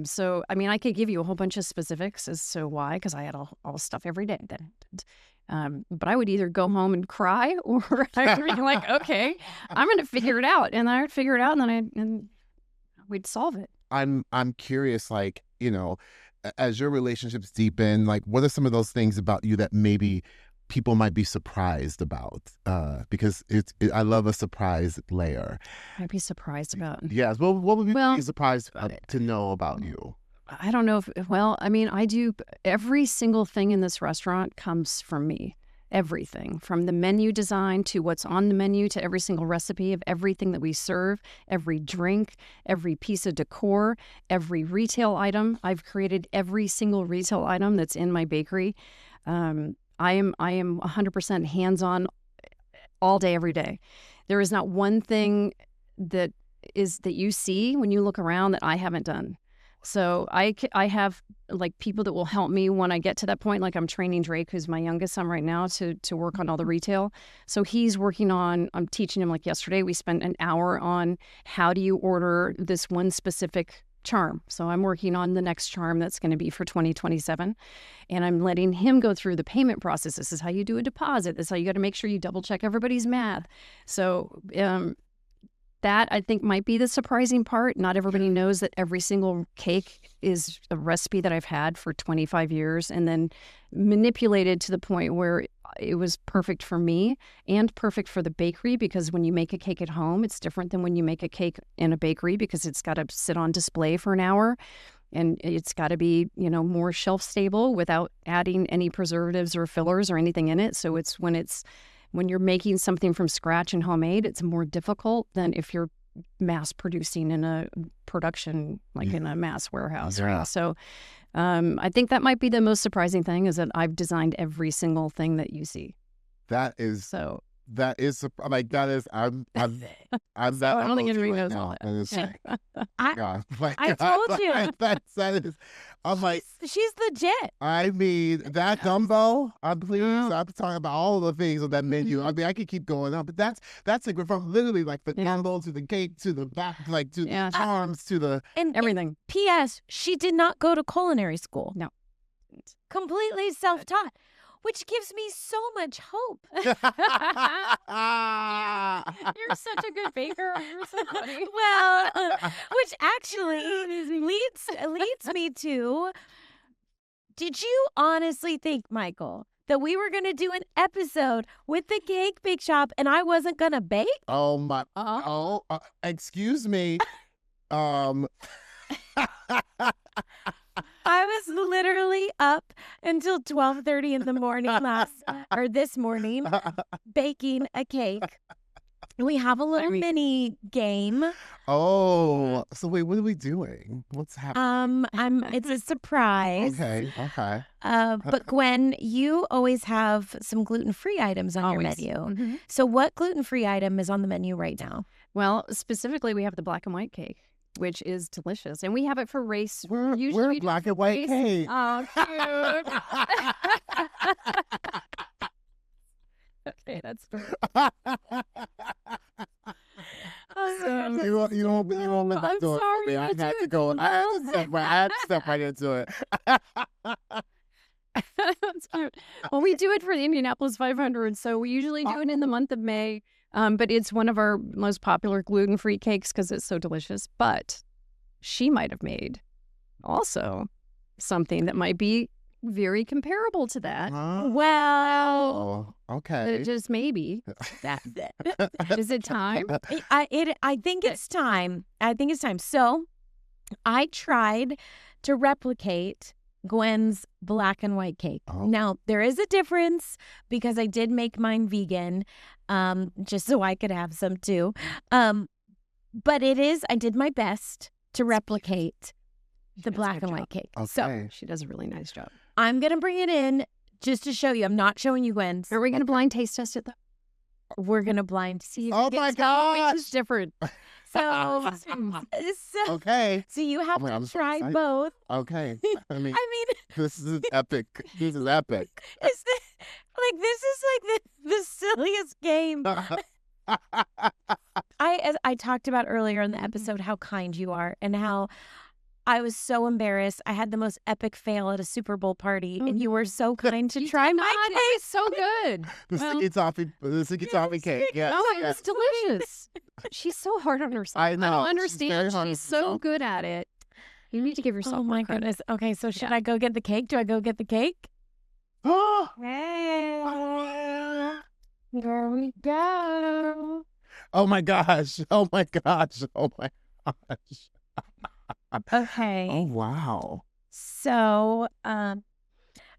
So, I could give you a whole bunch of specifics as to why, because I had all stuff every day that happened. But I would either go home and cry, or I'd be like, okay, I'm going to figure it out. And I would figure it out, and then we'd solve it.
I'm curious, as your relationships deepen, like what are some of those things about you that maybe people might be surprised about? Because I love a surprise layer.
I'd be surprised about.
Yes. Well, what would you
Well,
be surprised to know about you?
I don't know I mean, I do every single thing in this restaurant comes from me. Everything from the menu design to what's on the menu to every single recipe of everything that we serve, every drink, every piece of decor, every retail item. I've created every single retail item that's in my bakery. I am 100% hands-on all day, every day. There is not one thing that you see when you look around that I haven't done. So I have like people that will help me when I get to that point. Like I'm training Drake, who's my youngest son right now, to work on all the retail. So he's working on, I'm teaching him, like yesterday, we spent an hour on how do you order this one specific charm. So I'm working on the next charm that's going to be for 2027. And I'm letting him go through the payment process. This is how you do a deposit. This is how you got to make sure you double check everybody's math. So that I think might be the surprising part. Not everybody knows that every single cake is a recipe that I've had for 25 years and then manipulated to the point where it was perfect for me and perfect for the bakery, because when you make a cake at home, it's different than when you make a cake in a bakery, because it's got to sit on display for an hour and it's got to be, more shelf stable without adding any preservatives or fillers or anything in it. So it's when you're making something from scratch and homemade, it's more difficult than if you're mass producing in a production, like in a mass warehouse.
Yeah.
Right? So I think that might be the most surprising thing, is that I've designed every single thing that you see.
I'm that.
I don't think anybody knows all that.
I told you.
That is. I'm like,
she's legit.
I mean, that gumbo. I'm talking about all the things on that menu. I mean, I could keep going on, but that's like from literally like the gumbo to the cake to the back, like to the charms to the
everything.
P.S. She did not go to culinary school.
No,
completely self-taught. Which gives me so much hope.
You're such a good baker. You're so funny.
Well, which actually leads me to, did you honestly think, Michael, that we were going to do an episode with the Cake Bake Shop and I wasn't going to bake?
Oh, my. Excuse me.
I was literally up until 12:30 in the morning this morning baking a cake. We have a little mini game.
Oh, so wait, what are we doing? What's happening?
It's a surprise.
Okay.
But Gwen, you always have some gluten-free items on your menu.
Mm-hmm.
So what gluten-free item is on the menu right now?
Well, specifically, we have the black and white cake, which is delicious. And we have it for race.
We're black and white cake.
Oh, cute. Okay, that's fair.
You won't let that door.
Sorry,
I had to go. I had to step right into it.
Well, we do it for the Indianapolis 500, so we usually do it in the month of May. But it's one of our most popular gluten-free cakes because it's so delicious. But she might have made also something that might be very comparable to that.
Well,
okay.
Just maybe. Is it time?
I think it's time. So I tried to replicate Gwen's black and white cake.
Oh.
Now, there is a difference because I did make mine vegan, just so I could have some too. But I did my best to replicate the black and white cake.
Okay.
So
she does a really nice job.
I'm going to bring it in just to show you. I'm not showing you Gwen's.
Are we going to blind taste test it though?
We're going to blind see.
Oh my gosh.
Which is different.
So
okay.
So you have to try both.
Okay. I mean,
I mean,
this is epic. This is epic.
This is like the silliest game. I talked about earlier in the episode how kind you are and how I was so embarrassed. I had the most epic fail at a Super Bowl party, and you were so kind to try my cake.
It's so good.
The sticky toffee cake. Yeah.
No, it was delicious. She's so hard on herself.
I know.
I don't understand. She's so
herself.
good at it. You need to give yourself
Oh my
credit.
goodness. Okay, so should I go get the cake? Do I go get the cake?
Oh,
Hey, here we go.
oh my gosh. Oh my gosh. Oh my gosh.
Okay.
Oh, wow.
So, I'm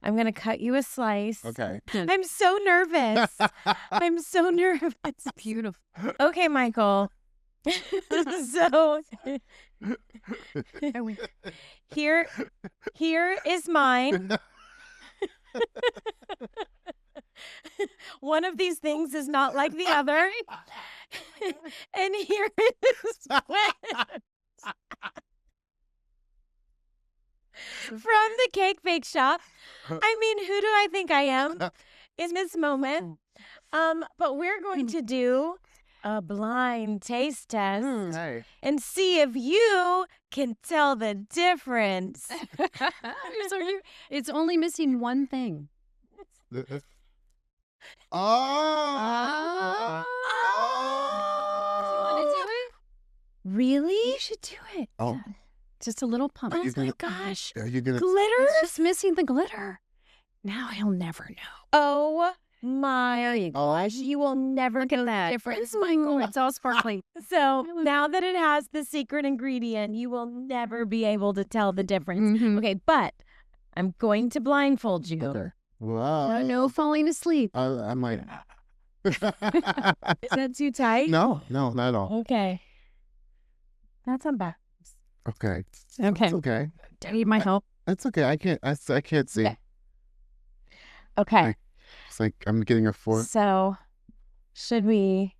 gonna cut you a slice.
Okay.
I'm so nervous. I'm so nervous.
It's beautiful.
Okay, Michael. So here is mine. One of these things is not like the other. And here is Gwen. From the cake bake shop. I mean, who do I think I am in this moment? But we're going to do a blind taste test
Hey.
and see if you can tell the difference.
It's only missing one thing.
Oh.
Want to do it?
Really?
You should do it.
Oh.
Just a little pump.
Oh
you
my
gonna-
gosh.
Are you gonna?
Glitter?
It's just missing the glitter. Now he'll never know.
Oh my gosh. You will never
Look
get
at
the
that.
difference,
It's
Michael.
It's all sparkly.
So now that it has the secret ingredient, you will never be able to tell the difference.
Mhm.
Okay, but I'm going to blindfold you.
Okay. Wow.
No falling asleep.
I'm like.
Is that too tight?
No, not at all.
Okay. That's on back.
Okay.
Okay.
It's okay.
Do you need my help?
It's okay. I can't see.
Okay. Okay.
It's like I'm getting a 4.
So, should we?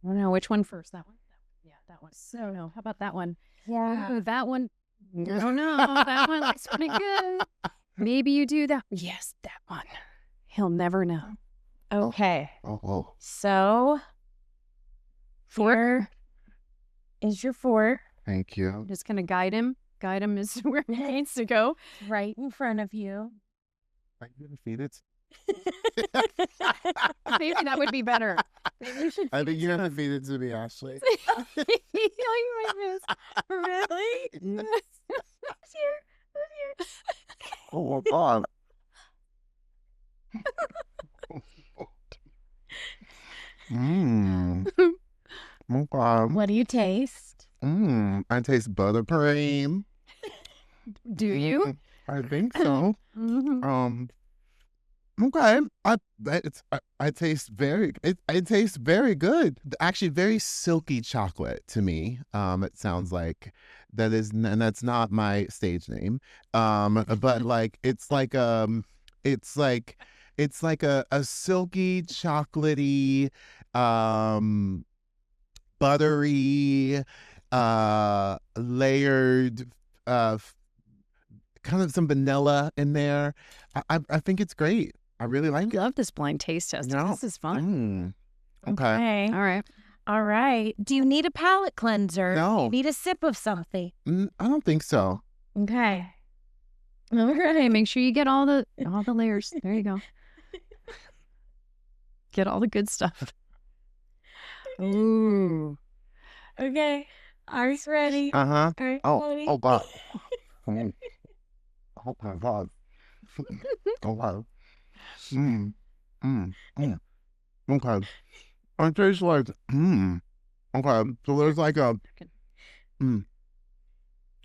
I don't know which one first. That one. Yeah, that one. So no. How about that one?
Yeah.
Oh, that one. I don't know. That one looks pretty good. Maybe you do that. Yes, that one. He'll never know.
Okay.
Oh.
So, here is your fork
Thank you.
I'm just gonna guide him. Guide him as to where he needs to go.
right in front of you.
Are you gonna feed it?
Maybe that would be better. Maybe you should.
I think you're gonna feed it to me, Ashley.
Really? Who's here?
Oh my God. Mmm. Okay.
What do you taste?
I taste buttercream.
Do you?
I think so.
Mhm.
Okay. I taste it tastes very good. Actually, very silky chocolate to me. It sounds like and that's not my stage name. But like it's like a silky chocolatey buttery layered kind of some vanilla in there. I think it's great. I really
I
like it.
love this blind taste test.
No.
This is fun.
Okay.
All right.
All right. Do you need a palate cleanser?
No.
Do you need a sip of something?
I don't think so.
Okay. All
Okay,
right.
make sure you get all the layers. There you go. Get all the good stuff. Ooh.
Okay. Ours ready.
Uh-huh.
All right.
Oh,
ready?
oh God. Oh my God. Oh wow. Okay. It tastes like okay. So there's like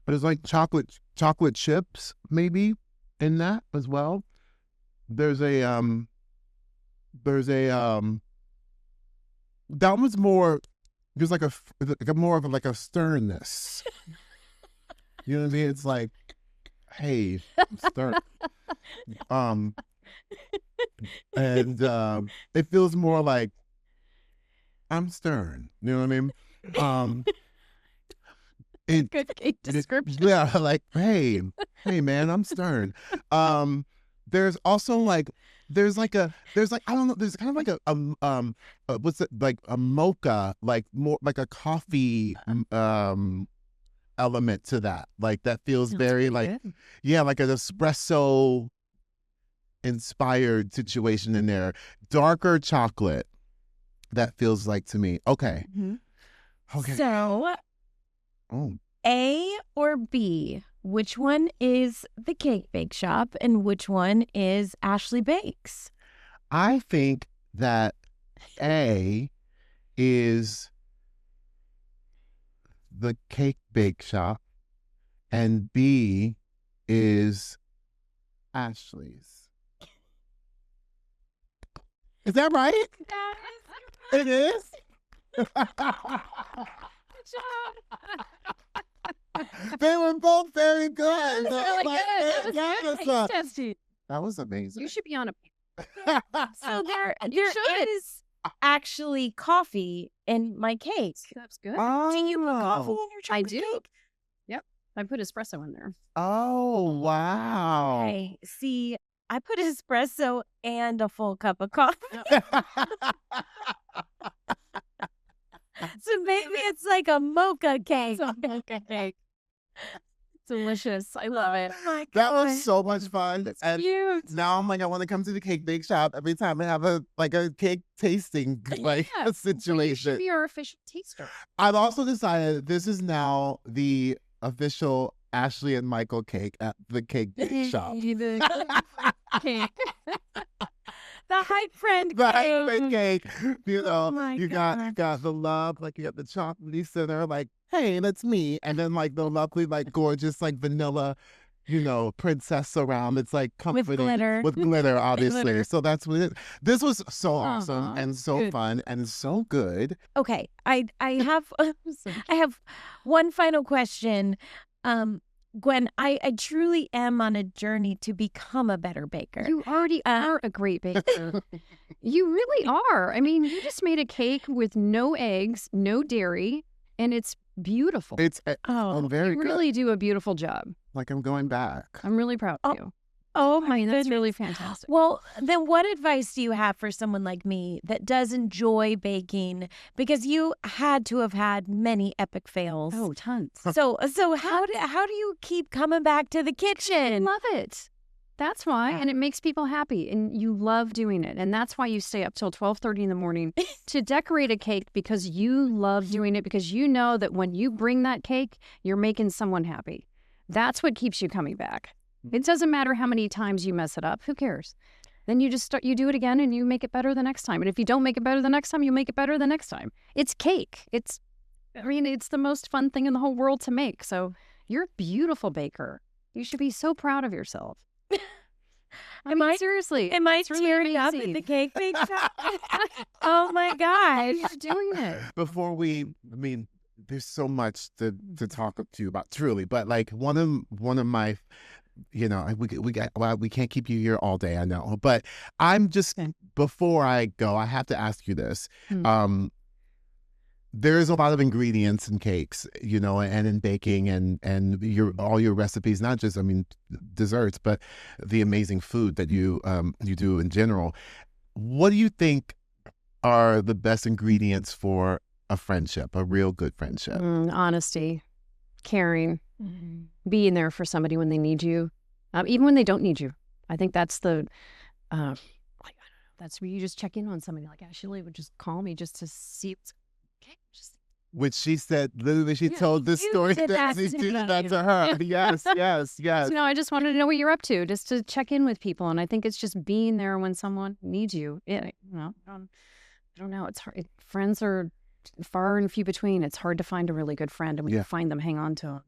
there's like chocolate chips maybe in that as well. There's a that was more there's like a more of like a sternness. You know what I mean? It's like, hey, I'm stern. And it feels more like I'm stern. You know what I mean?
Good description.
Yeah, like, hey man, I'm stern. There's also like there's I don't know, there's kind of like a what's it, like a mocha, like more like a coffee element to that. Like that feels
Sounds
very
pretty
like
good.
yeah, like an espresso inspired situation in there. Darker chocolate, that feels like to me. Okay.
Mhm.
Okay.
So,
Oh.
A or B? Which one is the Cake Bake Shop and which one is Ashley Bakes?
I think that A is the Cake Bake Shop and B is Ashley's. Is that right? It is?
Good job.
They were both very good.
That was really
Like,
good. That was good. Taste testing.
That was amazing.
You should be on a.
So there
should.
is actually coffee in my cake.
That's good.
Do you put coffee in your
I
chocolate
do.
cake?
Yep. I put espresso in there.
Oh, wow.
Okay. See, I put espresso and a full cup of coffee. So maybe it's like a mocha cake.
It's a mocha cake. Delicious. I love it.
Oh my
That
God.
was so much fun. And
Cute.
now I'm like, I want to come to the Cake Bake Shop every time I have a cake tasting
Yeah. You should
situation.
be our official taster.
I've also decided this is now the official Ashley and Michael cake at the Cake Bake Shop.
Cake.
The HypeFriend
The
cake.
HypeFriend cake, you know,
Oh my
you
God.
got the love, like you got the chocolatey center, like, hey, that's me, and then like the lovely, like gorgeous, like vanilla, you know, princess around. It's like comforting
glitter.
with glitter, obviously.
Glitter.
So that's what it. This was so awesome
Aw,
and so
good.
fun and so good.
Okay, I have I have one final question. Gwen, I truly am on a journey to become a better baker.
You already are a great baker. You really are. I mean, you just made a cake with no eggs, no dairy, and it's beautiful.
It's
Oh,
very
You
good.
really do a beautiful job.
Like I'm going back.
I'm really proud of you.
oh
I
my
mean, that's
goodness.
really fantastic.
Well, then what advice do you have for someone like me that does enjoy baking? Because you had to have had many epic fails.
Oh, tons.
So how do you keep coming back to the
I
kitchen?
love it. That's why, and it makes people happy, and you love doing it, and that's why you stay up till 12:30 in the morning to decorate a cake because you love doing it because you know that when you bring that cake, you're making someone happy. That's what keeps you coming back. It doesn't matter how many times you mess it up. Who cares? Then you just you do it again, and you make it better the next time. And if you don't make it better the next time, you make it better the next time. It's cake. It's the most fun thing in the whole world to make. So you're a beautiful baker. You should be so proud of yourself. Seriously.
Am I
it's really
tearing up at
amazing.
the Cake Bake Shop? Oh my gosh.
You're doing it.
Before there's so much to talk to you about, truly, but like one of my, you know, we can't keep you here all day, I know, but I'm just, before I go, I have to ask you this. There's a lot of ingredients in cakes, you know, and in baking and all your recipes, not just, desserts, but the amazing food that you do in general. What do you think are the best ingredients for a friendship, a real good friendship?
Honesty, caring, being there for somebody when they need you, even when they don't need you. I think that's the, I don't know, that's where you just check in on somebody. Like Ashley would just call me just to see what's okay.
Which she said, literally, she told this
you
story
did
that
that
she
to
did
me.
that to her. Yes.
So, I just wanted to know what you're up to, just to check in with people. And I think it's just being there when someone needs you. Yeah, I don't know. It's hard. Friends are far and few between. It's hard to find a really good friend, and when you find them, hang on to them.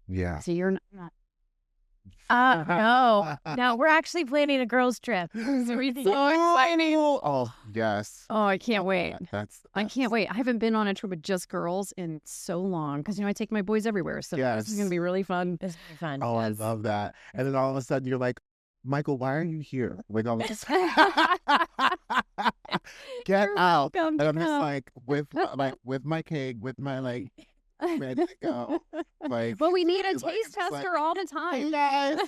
Yeah.
So you're not.
No, we're actually planning a girls' trip.
So exciting.
Oh, yes.
Oh, I can't wait.
I
can't wait. I haven't been on a trip with just girls in so long because, I take my boys everywhere. So this is going to be really fun.
This is gonna be fun.
Oh, I love that. And then all of a sudden you're like, Michael, why are you here? Like, all this. Get out. And I'm just like, with my cake, with my ready to go. Like,
Well, we need a
like,
taste
it's like,
tester all the
hey
time.
guys,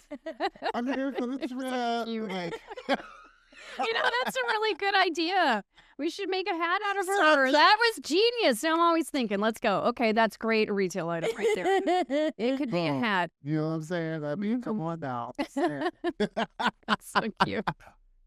I'm here for the trip.
cute.
Like,
That's a really good idea. We should make a hat out of her.
Stop.
That was genius. I'm always thinking, let's go. Okay, that's great retail item right there. It could be a hat.
you know what I'm saying? Come on now.
That's so cute.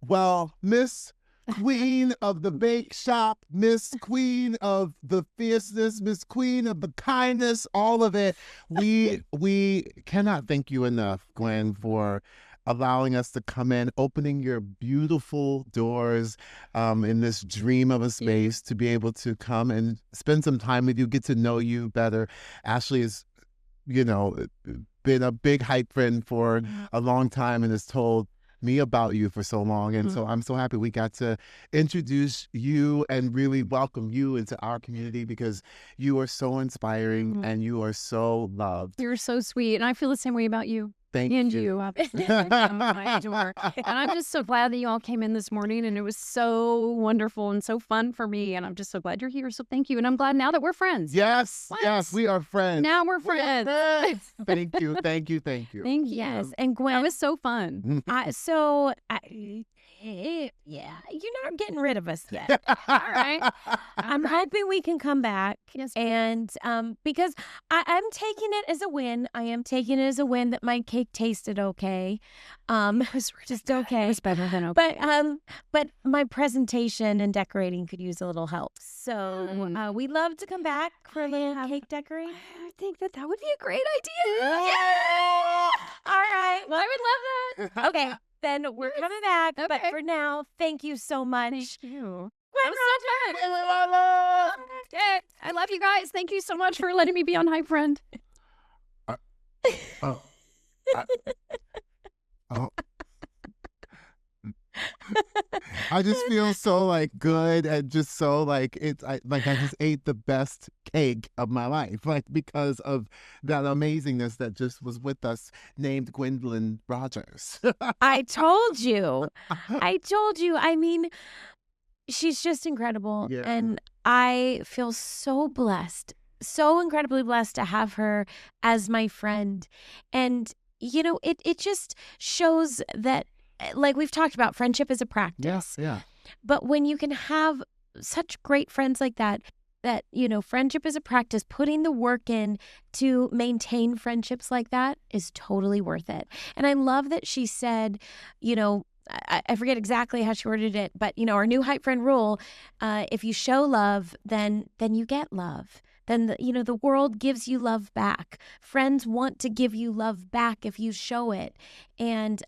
Well, Miss Queen of the bake shop, Miss Queen of the fierceness, Miss Queen of the kindness, all of it. We cannot thank you enough, Gwen, for allowing us to come in, opening your beautiful doors in this dream of a space to be able to come and spend some time with you, get to know you better. Ashley is, been a big hype friend for a long time and has told me about you for so long. And so I'm so happy we got to introduce you and really welcome you into our community because you are so inspiring and you are so loved.
You're so sweet. And I feel the same way about you.
Thank
And
you.
you, obviously. I adore. And I'm just so glad that you all came in this morning, and it was so wonderful and so fun for me. And I'm just so glad you're here. So thank you. And I'm glad now that we're friends.
Yes,
What?
yes, we are friends.
Now we're
We are
friends.
friends. Thank you, thank you, thank you.
Thank you.
Yes. And Gwen,
That was so fun.
you're not getting rid of us yet.
All right.
I'm hoping we can come back.
Yes.
And because I'm taking it as a win. I am taking it as a win that my cake tasted okay. It was just okay.
It's better than okay.
But my presentation and decorating could use a little help. So we'd love to come back for a little cake decorating.
I think that would be a great idea.
Yeah! All right.
Well, I would love that.
Okay. Then we're coming back. But
Okay.
for now, thank you so much.
Thank you.
Gwen
That was so fun. Okay. I love you guys. Thank you so much for letting me be on HypeFriend.
Oh. Oh. I just feel so good and just so I just ate the best cake of my life, because of that amazingness that just was with us, named Gwendolyn Rogers.
I told you. I mean, she's just incredible.
Yeah.
And I feel so blessed, so incredibly blessed to have her as my friend. And, it just shows that, like we've talked about, friendship is a practice.
Yes, yeah.
But when you can have such great friends like that, friendship is a practice, putting the work in to maintain friendships like that is totally worth it. And I love that she said, I forget exactly how she worded it, but, our new HypeFriend rule, if you show love, then you get love. Then, the world gives you love back. Friends want to give you love back if you show it. And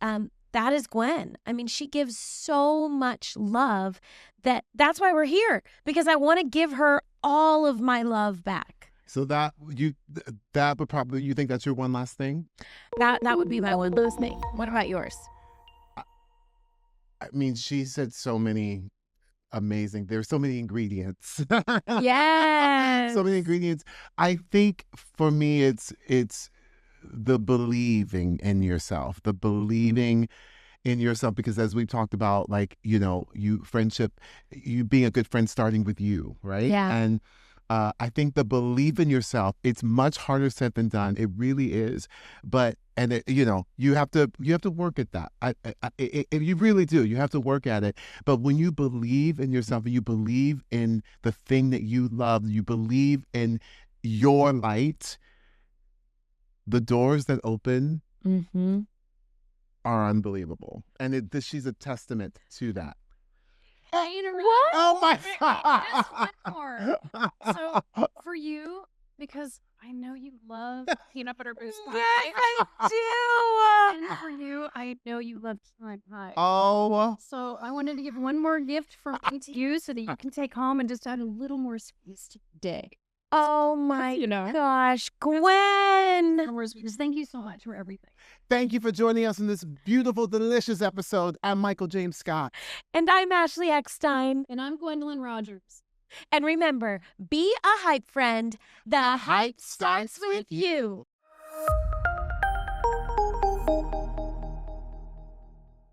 that is Gwen. I mean, she gives so much love that's why we're here, because I want to give her all of my love back.
So that would probably, you think that's your one last thing?
That would be my one last thing. What about yours?
I mean, she said so many amazing, there's so many ingredients.
Yes.
So many ingredients. I think for me, it's the believing in yourself, because as we've talked about, friendship, you being a good friend starting with you, right?
Yeah.
And I think the belief in yourself, it's much harder said than done. It really is. But you have to work at that. You really do. You have to work at it. But when you believe in yourself and you believe in the thing that you love, you believe in your light, the doors that open are unbelievable. And she's a testament to that.
What?
Oh my
Just
God.
one more. So for you, because I know you love peanut butter boost pie.
Yes, I do.
And for you, I know you love key lime pie.
Oh.
So I wanted to give one more gift from me to you so that you can take home and just add a little more spice to your day.
Oh my gosh, Gwen.
Just thank you so much for everything.
Thank you for joining us in this beautiful, delicious episode. I'm Michael James Scott.
And I'm Ashley Eckstein.
And I'm Gwendolyn Rogers.
And remember, be a hype friend. The hype starts with you.